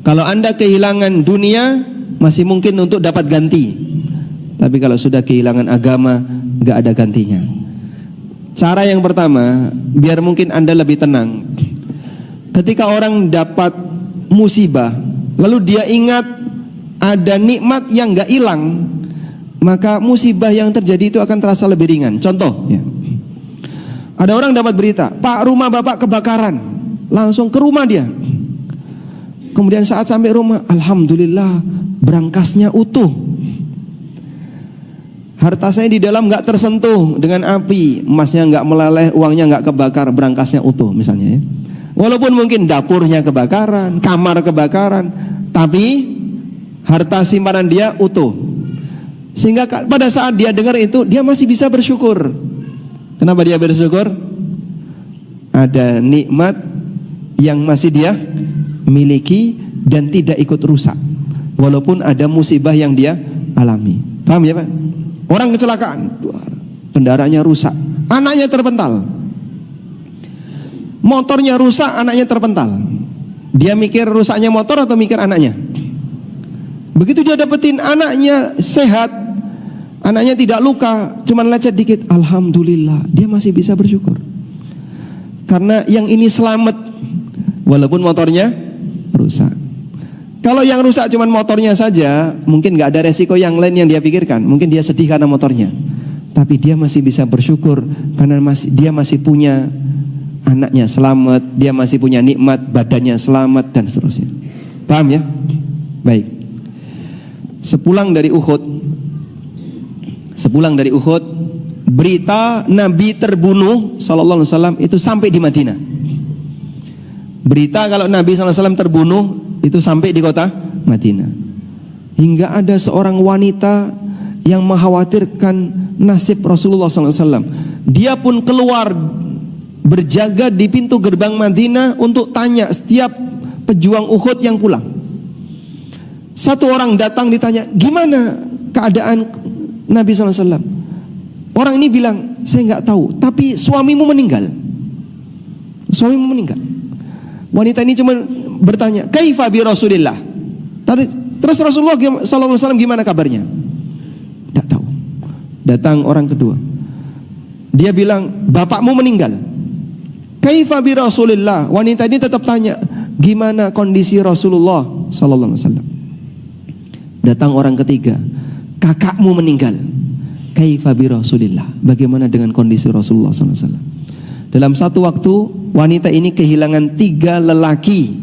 Kalau Anda kehilangan dunia, masih mungkin untuk dapat ganti. Tapi kalau sudah kehilangan agama, gak ada gantinya. Cara yang pertama, biar mungkin Anda lebih tenang. Ketika orang dapat musibah, lalu dia ingat ada nikmat yang gak hilang, maka musibah yang terjadi itu akan terasa lebih ringan. Contoh ya. Ada orang dapat berita, Pak, rumah Bapak kebakaran. Langsung ke rumah dia. Kemudian saat sampai rumah, alhamdulillah, berangkasnya utuh. Harta saya di dalam gak tersentuh dengan api, emasnya gak meleleh, uangnya gak kebakar, berangkasnya utuh misalnya ya. Walaupun mungkin dapurnya kebakaran, kamar kebakaran, tapi harta simpanan dia utuh. Sehingga pada saat dia dengar itu, dia masih bisa bersyukur. Kenapa dia bersyukur? Ada nikmat yang masih dia miliki dan tidak ikut rusak, walaupun ada musibah yang dia alami. Paham ya Pak? Orang kecelakaan, kendaraannya rusak, anaknya terpental. Motornya rusak, anaknya terpental. Dia mikir rusaknya motor atau mikir anaknya? Begitu dia dapetin anaknya sehat, anaknya tidak luka, cuman lecet dikit, alhamdulillah, dia masih bisa bersyukur. Karena yang ini selamat, walaupun motornya rusak. Kalau yang rusak cuman motornya saja, mungkin gak ada resiko yang lain yang dia pikirkan. Mungkin dia sedih karena motornya, tapi dia masih bisa bersyukur karena dia masih punya anaknya selamat, dia masih punya nikmat, badannya selamat dan seterusnya. Paham ya? Baik. Sepulang dari Uhud, berita Nabi terbunuh sallallahu alaihi wasallam itu sampai di Madinah. Berita kalau Nabi sallallahu alaihi wasallam terbunuh itu sampai di kota Madinah. Hingga ada seorang wanita yang mengkhawatirkan nasib Rasulullah sallallahu alaihi wasallam. Dia pun keluar berjaga di pintu gerbang Madinah untuk tanya setiap pejuang Uhud yang pulang. Satu orang datang ditanya, gimana keadaan Nabi sallallahu alaihi wasallam? Orang ini bilang, saya nggak tahu, tapi suamimu meninggal. Suamimu meninggal. Wanita ini cuma bertanya, kaifa bi Rasulillah? Terus Rasulullah sallallahu alaihi wasallam gimana kabarnya? Tidak tahu. Datang orang kedua. Dia bilang, bapakmu meninggal. Kaifa bi Rasulillah? Wanita ini tetap tanya, gimana kondisi Rasulullah sallallahu alaihi wasallam? Datang orang ketiga, kakakmu meninggal. Kaifa bi Rasulillah? Bagaimana dengan kondisi Rasulullah sallallahu alaihi wasallam? Dalam satu waktu, wanita ini kehilangan 3 lelaki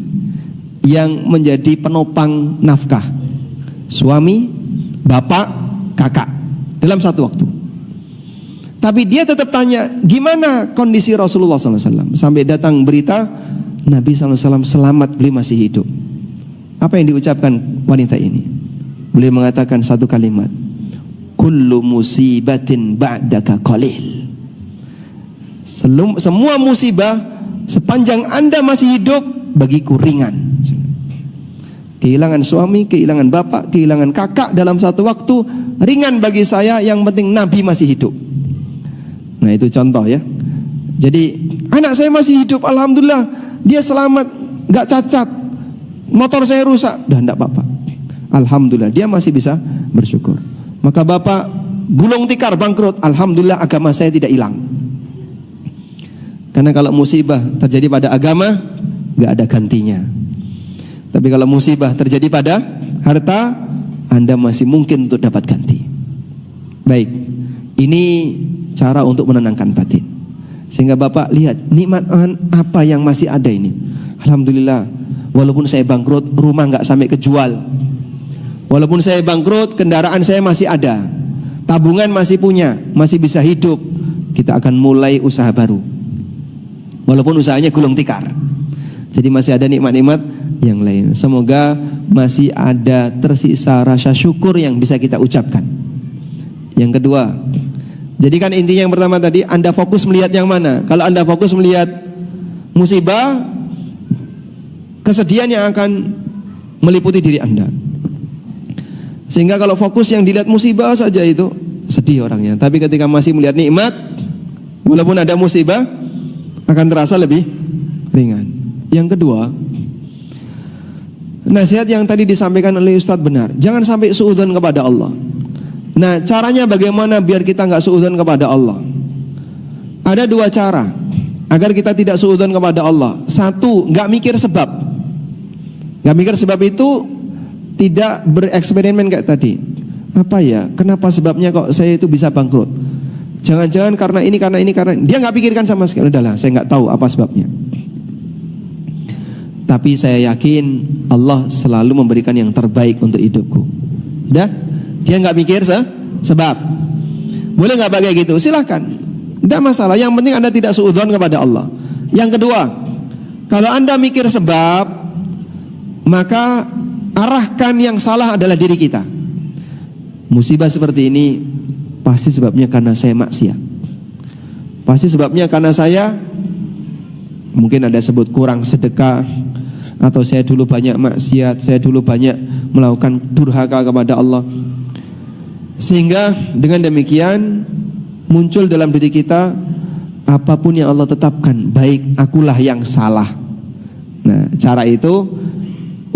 yang menjadi penopang nafkah. Suami, bapak, kakak. Dalam satu waktu. Tapi dia tetap tanya, gimana kondisi Rasulullah SAW? Sampai datang berita, Nabi SAW selamat, beliau masih hidup. Apa yang diucapkan wanita ini? Beliau mengatakan satu kalimat, kullu musibatin ba'daka qalil. Semua musibah sepanjang Anda masih hidup bagiku ringan. Kehilangan suami, kehilangan bapak, kehilangan kakak dalam satu waktu ringan bagi saya, yang penting Nabi masih hidup. Nah itu contoh ya. Jadi anak saya masih hidup, alhamdulillah, dia selamat, gak cacat. Motor saya rusak, dah enggak apa-apa, alhamdulillah, dia masih bisa bersyukur. Maka bapak gulung tikar bangkrut, alhamdulillah agama saya tidak hilang. Karena kalau musibah terjadi pada agama, gak ada gantinya. Tapi kalau musibah terjadi pada harta, Anda masih mungkin untuk dapat ganti. Baik, ini cara untuk menenangkan batin. Sehingga bapak lihat nikmat apa yang masih ada ini. Alhamdulillah, walaupun saya bangkrut, rumah gak sampai kejual. Walaupun saya bangkrut, kendaraan saya masih ada, tabungan masih punya, masih bisa hidup. Kita akan mulai usaha baru. Walaupun usahanya gulung tikar, jadi masih ada nikmat-nikmat yang lain. Semoga masih ada tersisa rasa syukur yang bisa kita ucapkan. Yang kedua, jadi kan intinya yang pertama tadi, Anda fokus melihat yang mana? Kalau Anda fokus melihat musibah, kesedihan yang akan meliputi diri Anda. Sehingga kalau fokus yang dilihat musibah saja itu sedih orangnya. Tapi ketika masih melihat nikmat, walaupun ada musibah, akan terasa lebih ringan. Yang kedua, nasihat yang tadi disampaikan oleh Ustadz benar. Jangan sampai suudzon kepada Allah. Nah, caranya bagaimana biar kita nggak suudzon kepada Allah? Ada dua cara agar kita tidak suudzon kepada Allah. Satu, nggak mikir sebab. Nggak mikir sebab itu tidak bereksperimen kayak tadi. Apa ya? Kenapa sebabnya kok saya itu bisa bangkrut? Jangan-jangan karena ini, karena dia nggak pikirkan sama sekali. Udahlah, saya nggak tahu apa sebabnya. Tapi saya yakin Allah selalu memberikan yang terbaik untuk hidupku. Udah? Dia nggak mikir sebab. Boleh nggak pakai gitu? Silahkan. Tidak masalah. Yang penting Anda tidak suudzon kepada Allah. Yang kedua, kalau Anda mikir sebab, maka arahkan yang salah adalah diri kita. Musibah seperti ini pasti sebabnya karena saya maksiat. Pasti sebabnya karena saya mungkin ada sebut kurang sedekah, atau saya dulu banyak maksiat, saya dulu banyak melakukan durhaka kepada Allah. Sehingga dengan demikian muncul dalam diri kita apapun yang Allah tetapkan, baik akulah yang salah. Nah, cara itu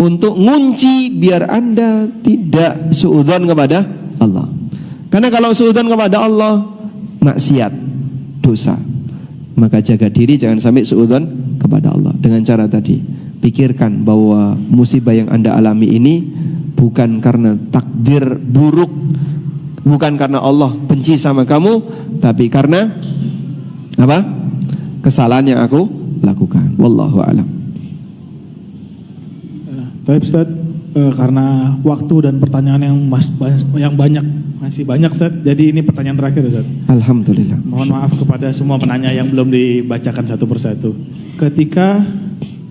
untuk ngunci biar Anda tidak suudzon kepada Allah. Karena kalau suudzon kepada Allah, maksiat, dosa. Maka jaga diri jangan sampai suudzon kepada Allah. Dengan cara tadi, pikirkan bahwa musibah yang Anda alami ini bukan karena takdir buruk, bukan karena Allah benci sama kamu, tapi karena apa? Kesalahan yang aku lakukan. Wallahu a'lam. Tapi Ustaz, karena waktu dan pertanyaan yang masih banyak Ustaz, jadi ini pertanyaan terakhir Ustaz. Alhamdulillah. Mohon maaf kepada semua penanya yang belum dibacakan satu persatu. Ketika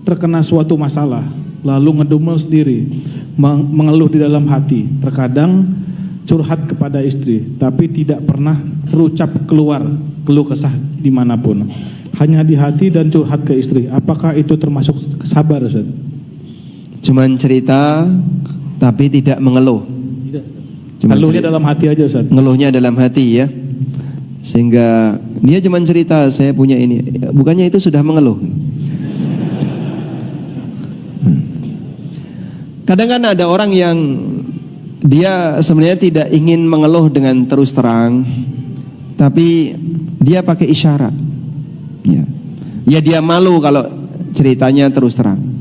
terkena suatu masalah, lalu ngedumel sendiri, mengeluh di dalam hati, terkadang curhat kepada istri, tapi tidak pernah terucap keluar keluh kesah dimanapun, hanya di hati dan curhat ke istri. Apakah itu termasuk sabar Ustaz? Cuman cerita tapi tidak mengeluh. Ngeluhnya dalam hati aja Ustaz. Ngeluhnya dalam hati ya. Sehingga dia cuman cerita saya punya ini, bukannya itu sudah mengeluh. Kadang kan ada orang yang dia sebenarnya tidak ingin mengeluh dengan terus terang, tapi dia pakai isyarat. Ya dia malu kalau ceritanya terus terang.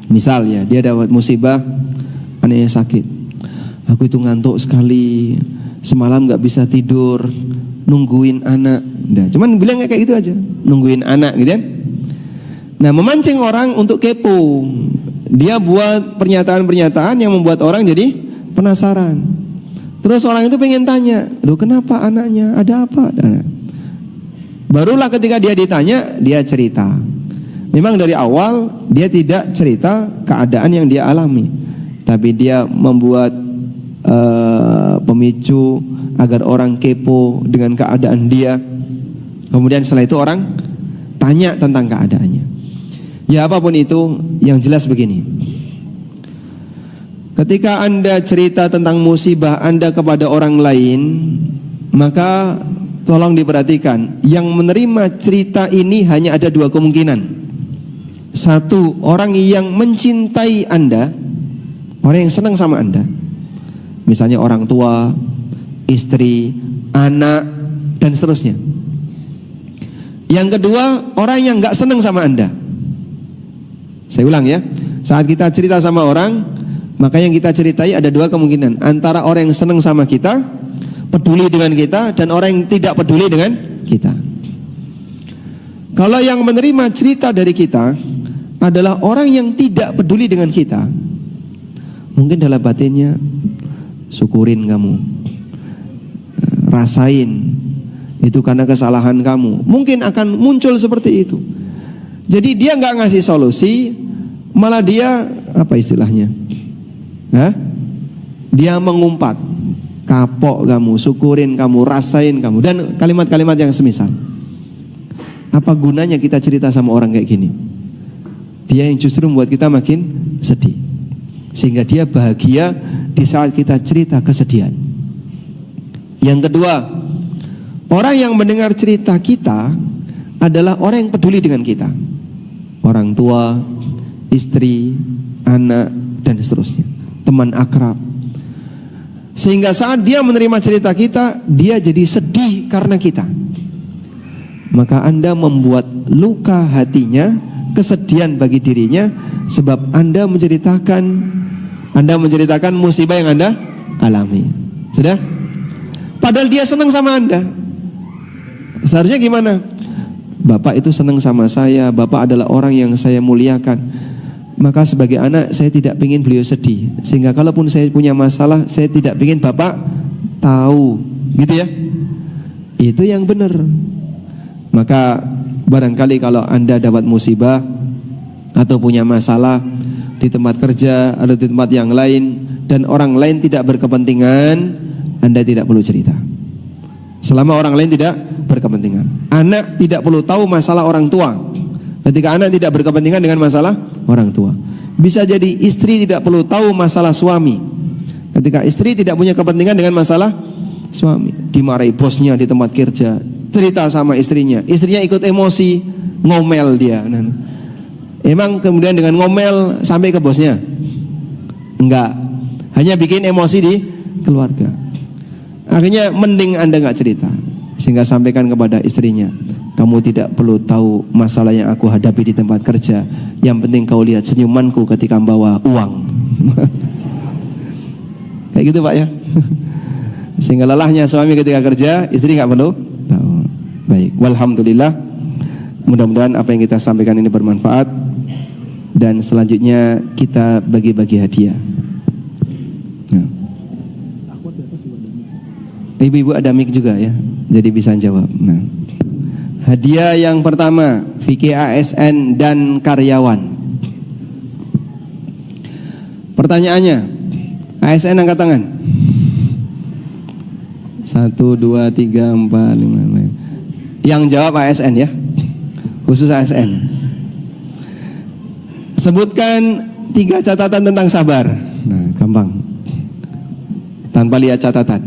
Misal ya, dia dapat musibah, anaknya sakit. Aku itu ngantuk sekali, semalam gak bisa tidur, nungguin anak. Nah, cuman bilangnya kayak gitu aja, nungguin anak gitu kan. Nah, memancing orang untuk kepo. Dia buat pernyataan-pernyataan yang membuat orang jadi penasaran. Terus orang itu pengen tanya, loh kenapa anaknya, ada apa? Nah, barulah ketika dia ditanya, dia cerita. Memang dari awal dia tidak cerita keadaan yang dia alami, tapi dia membuat pemicu agar orang kepo dengan keadaan dia. Kemudian setelah itu orang tanya tentang keadaannya. Ya apapun itu, yang jelas begini. Ketika Anda cerita tentang musibah Anda kepada orang lain, maka tolong diperhatikan, yang menerima cerita ini hanya ada dua kemungkinan. Satu, orang yang mencintai Anda, orang yang senang sama Anda, misalnya orang tua, istri, anak, dan seterusnya. Yang kedua, orang yang gak senang sama Anda. Saya ulang ya, saat kita cerita sama orang, maka yang kita ceritai ada dua kemungkinan. Antara orang yang senang sama kita, peduli dengan kita, dan orang yang tidak peduli dengan kita. Kalau yang menerima cerita dari kita adalah orang yang tidak peduli dengan kita, mungkin dalam batinnya, syukurin kamu, rasain, itu karena kesalahan kamu. Mungkin akan muncul seperti itu. Jadi dia nggak ngasih solusi, malah dia apa istilahnya? Dia mengumpat, kapok kamu, syukurin kamu, rasain kamu, dan kalimat-kalimat yang semisal. Apa gunanya kita cerita sama orang kayak gini? Dia yang justru membuat kita makin sedih, sehingga dia bahagia di saat kita cerita kesedihan. Yang kedua, orang yang mendengar cerita kita adalah orang yang peduli dengan kita, orang tua, istri, anak, dan seterusnya, teman akrab. Sehingga saat dia menerima cerita kita, dia jadi sedih karena kita. Maka Anda membuat luka hatinya, kesedihan bagi dirinya, sebab Anda menceritakan musibah yang Anda alami. Sudah? Padahal dia senang sama Anda. Seharusnya gimana? Bapak itu senang sama saya, Bapak adalah orang yang saya muliakan. Maka sebagai anak saya tidak ingin beliau sedih. Sehingga kalaupun saya punya masalah, saya tidak ingin Bapak tahu. Gitu ya. Itu yang benar. Maka barangkali kalau Anda dapat musibah atau punya masalah di tempat kerja atau di tempat yang lain, dan orang lain tidak berkepentingan, Anda tidak perlu cerita. Selama orang lain tidak berkepentingan. Anak tidak perlu tahu masalah orang tua ketika anak tidak berkepentingan dengan masalah orang tua. Bisa jadi istri tidak perlu tahu masalah suami ketika istri tidak punya kepentingan dengan masalah suami. Dimarahi bosnya di tempat kerja, cerita sama istrinya ikut emosi, ngomel dia. Emang kemudian dengan ngomel sampai ke bosnya? Enggak, hanya bikin emosi di keluarga. Akhirnya mending Anda enggak cerita, sehingga sampaikan kepada istrinya, kamu tidak perlu tahu masalah yang aku hadapi di tempat kerja. Yang penting kau lihat senyumanku ketika membawa uang. Kayak gitu Pak ya. Sehingga lelahnya suami ketika kerja, istri enggak perlu tahu. Baik, walhamdulillah. Mudah-mudahan apa yang kita sampaikan ini bermanfaat. Dan selanjutnya kita bagi-bagi hadiah. Nah. Ibu-ibu ada mic juga ya, jadi bisa jawab. Nah, hadiah yang pertama fikih ASN dan karyawan. Pertanyaannya, ASN angkat tangan. 1, 2, 3, 4, 5. Yang jawab ASN ya, khusus ASN. Sebutkan 3 catatan tentang sabar. Nah, gampang. Tanpa lihat catatan.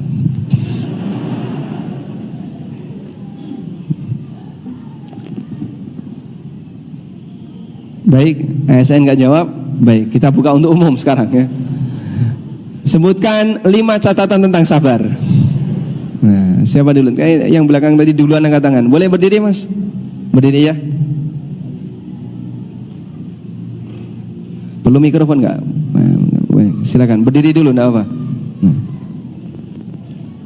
Baik, ASN nggak jawab. Baik, kita buka untuk umum sekarang ya. Sebutkan 5 catatan tentang sabar. Nah, siapa dulu? Yang belakang tadi duluan angkat tangan. Boleh berdiri Mas? Berdiri ya. Perlu mikrofon nggak? Silakan berdiri dulu, nggak apa.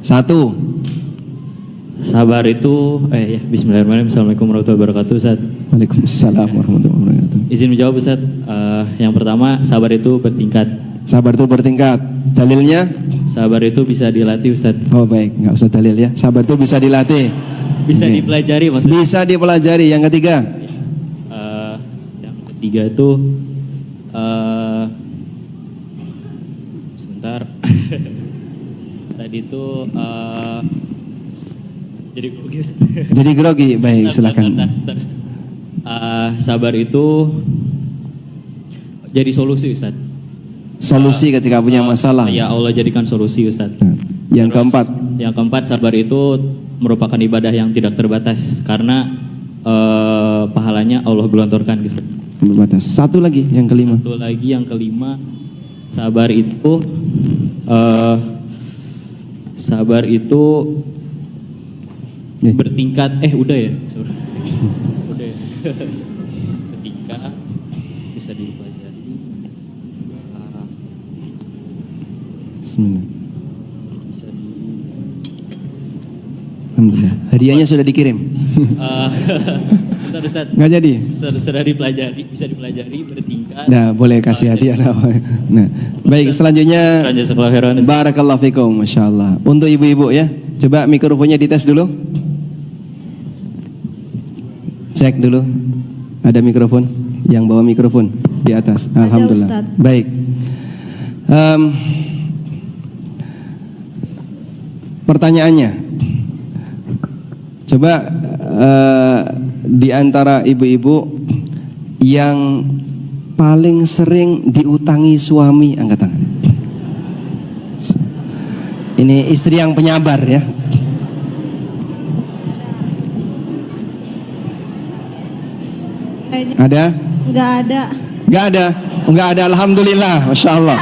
1. Sabar itu, bismillahirrahmanirrahim. Assalamualaikum warahmatullahi wabarakatuh, Ustaz. Waalaikumsalam warahmatullahi wabarakatuh. Izin menjawab, Ustaz. Yang pertama, sabar itu bertingkat. Sabar itu bertingkat. Dalilnya? Sabar itu bisa dilatih, Ustaz. Oh baik, nggak usah dalil ya. Sabar itu bisa dilatih. Bisa dipelajari, maksudnya. Bisa dipelajari. Yang ketiga? Yang ketiga itu, sebentar. Tadi itu, jadi grogi, Ustaz. Jadi grogi, baik silakan. Sabar itu jadi solusi, Ustaz. Solusi ketika punya masalah. Ya Allah jadikan solusi, Ustaz. Yang keempat. Yang keempat, sabar itu merupakan ibadah yang tidak terbatas karena pahalanya Allah gelontorkan, Ustaz. Berbatas. Satu lagi, yang kelima. Satu lagi, yang kelima, sabar itu bertingkat. Udah ya. Udah ya. Bertingkat bisa dipelajari. Bismillah. Bisa di... Alhamdulillah. Hadiahnya sudah dikirim. Ustaz. Nggak jadi. Sudah dipelajari, bisa dipelajari bertingkat. Nah, boleh kasih hadiah. Nah, baik selanjutnya. Barakallahu fikum, masya Allah. Untuk ibu-ibu ya, coba mikrofonnya dites dulu. Cek dulu. Ada mikrofon? Yang bawa mikrofon di atas. Alhamdulillah. Baik. Pertanyaannya, coba di antara ibu-ibu yang paling sering diutangi suami, angkat tangan. Ini istri yang penyabar ya. Ada? Enggak ada. Enggak ada. Enggak ada, alhamdulillah, masya Allah.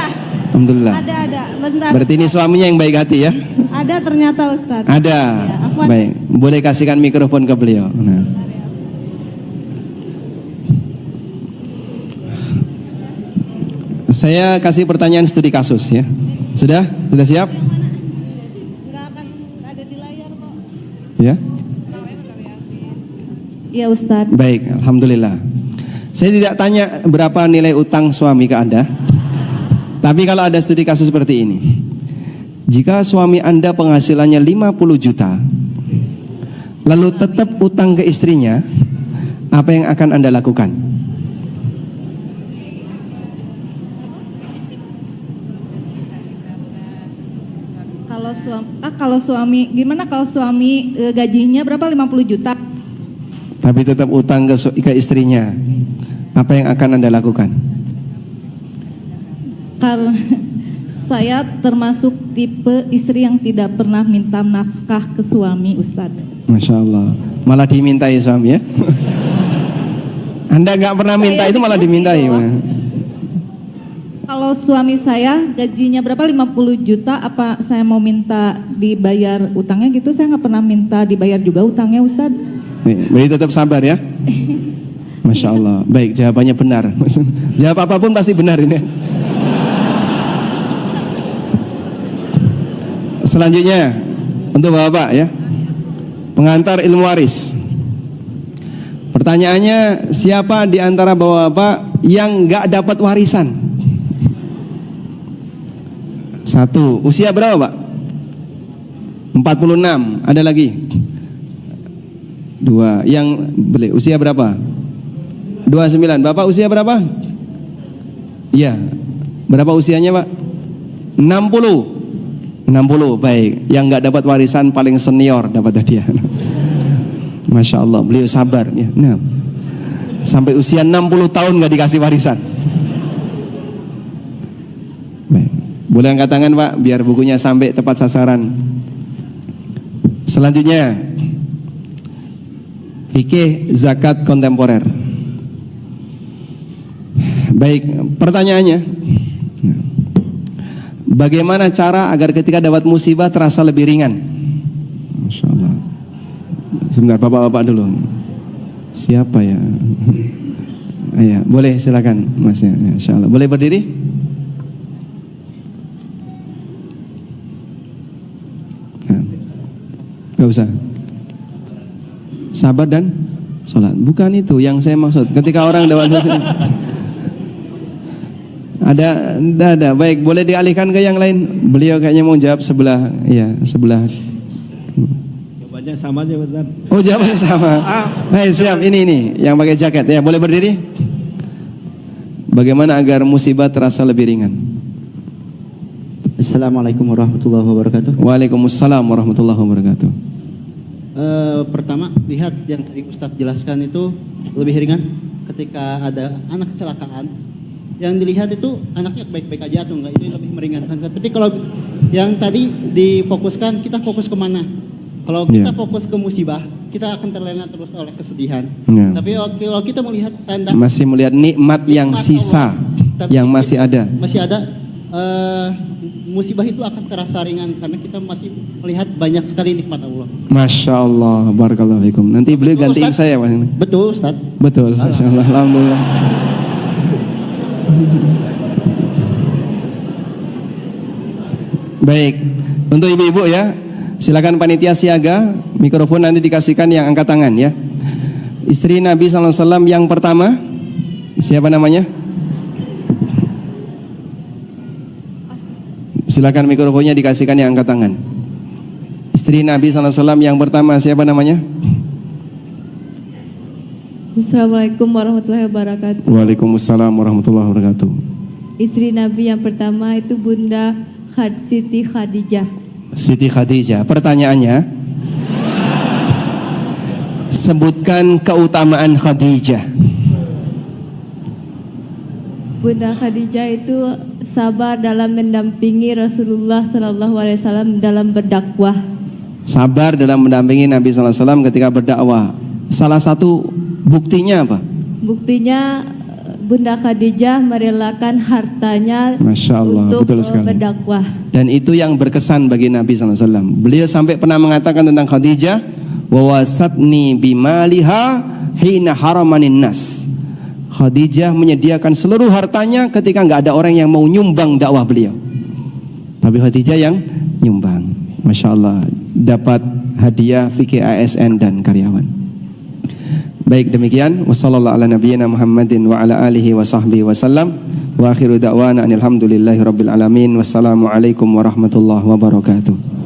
Alhamdulillah. Ada. Bentar. Berarti ini suaminya yang baik hati ya? Ada ternyata Ustadz. Ada. Ya, afwan. Baik, boleh kasihkan mikrofon ke beliau. Nah. Saya kasih pertanyaan studi kasus ya. Sudah? Sudah siap? Nggak akan ada di layar kok. Ya. Iya Ustadz. Baik, alhamdulillah. Saya tidak tanya berapa nilai utang suami ke Anda. Tapi kalau ada studi kasus seperti ini. Jika suami Anda penghasilannya 50 juta, lalu tetap utang ke istrinya, apa yang akan Anda lakukan? Kalau suami gimana kalau suami gajinya berapa 50 juta? Tapi tetap utang ke istrinya, apa yang akan Anda lakukan? Karena saya termasuk tipe istri yang tidak pernah minta nafkah ke suami, Ustadz. Masya Allah, malah dimintai suami ya? Anda nggak pernah minta itu malah dimintai. Kalau suami saya gajinya berapa 50 juta, apa saya mau minta dibayar utangnya gitu? Saya nggak pernah minta dibayar juga utangnya, Ustadz. Jadi tetap sabar ya. Masya Allah. Baik, jawabannya benar. Jawab apapun pasti benar ini. Selanjutnya untuk bapak ya, pengantar ilmu waris. Pertanyaannya, siapa di antara bapak-bapak yang nggak dapat warisan? Satu, usia berapa Pak? 46, ada lagi? Dua, yang beli usia berapa? 29, Bapak usia berapa? Iya, berapa usianya Pak? 60, baik. Yang nggak dapat warisan paling senior dapat hadiah. Masya Allah, beliau sabar ya. Nah, sampai usia 60 tahun nggak dikasih warisan. Boleh angkat tangan Pak, biar bukunya sampai tepat sasaran. Selanjutnya, fikih zakat kontemporer. Baik, pertanyaannya, bagaimana cara agar ketika dapat musibah terasa lebih ringan? Masya Allah. Sebentar, bapak-bapak dulu. Siapa ya? Ya, boleh silakan Masnya. Insya Allah. Boleh berdiri? Gak usah. Sabar dan sholat. Bukan itu yang saya maksud. Ketika orang dapat musibah. Ada. Baik, boleh dialihkan ke yang lain. Beliau kayaknya mau jawab sebelah. Iya, sebelah. Jawabannya sama aja Ustaz. Oh, jawabannya sama. Hai, siap. Ini yang pakai jaket. Ya, boleh berdiri. Bagaimana agar musibah terasa lebih ringan? Assalamualaikum warahmatullahi wabarakatuh. Waalaikumsalam warahmatullahi wabarakatuh. Pertama, lihat yang tadi Ustadz jelaskan itu lebih ringan ketika ada anak kecelakaan. Yang dilihat itu anaknya baik-baik aja atau enggak, itu lebih meringankan. Tapi kalau yang tadi difokuskan, kita fokus kemana? Kalau kita fokus ke musibah, kita akan terlena terus oleh kesedihan. Tapi kalau kita melihat tanda masih melihat nikmat yang sisa, Allah, yang masih ada. Musibah itu akan terasa ringan karena kita masih melihat banyak sekali nikmat Allah. Masya Allah, barakallahu fikum. Nanti beliau gantiin saya Pak. Betul Ustaz. Betul, Masya Allah, alhamdulillah. Baik, untuk ibu-ibu ya, silakan panitia siaga, mikrofon nanti dikasihkan yang angkat tangan ya. Istri Nabi SAW yang pertama, siapa namanya? Silakan mikrofonnya dikasihkan yang angkat tangan. Istri Nabi SAW yang pertama siapa namanya? Assalamualaikum warahmatullahi wabarakatuh. Waalaikumsalam warahmatullahi wabarakatuh. Istri Nabi yang pertama itu Bunda Siti Khadijah. Siti Khadijah. Pertanyaannya, sebutkan keutamaan Khadijah. Bunda Khadijah itu sabar dalam mendampingi Rasulullah SAW dalam berdakwah. Sabar dalam mendampingi Nabi SAW ketika berdakwah. Salah satu buktinya apa? Buktinya Bunda Khadijah merelakan hartanya Masya Allah, untuk betul sekali. berdakwah. Dan itu yang berkesan bagi Nabi SAW. Beliau sampai pernah mengatakan tentang Khadijah, wa wasatni bimaliha hina haramanin nas. Khadijah menyediakan seluruh hartanya ketika nggak ada orang yang mau nyumbang dakwah beliau. Tapi Khadijah yang nyumbang. Masya Allah, dapat hadiah fikih ASN dan karyawan. Baik, demikian. Wassallallahu ala nabiyyina Muhammadin wa ala alihi wa sahbihi wasallam. Wa akhiru da'wana anil hamdulillahi rabbil alamin. Wassalamualaikum warahmatullahi wabarakatuh.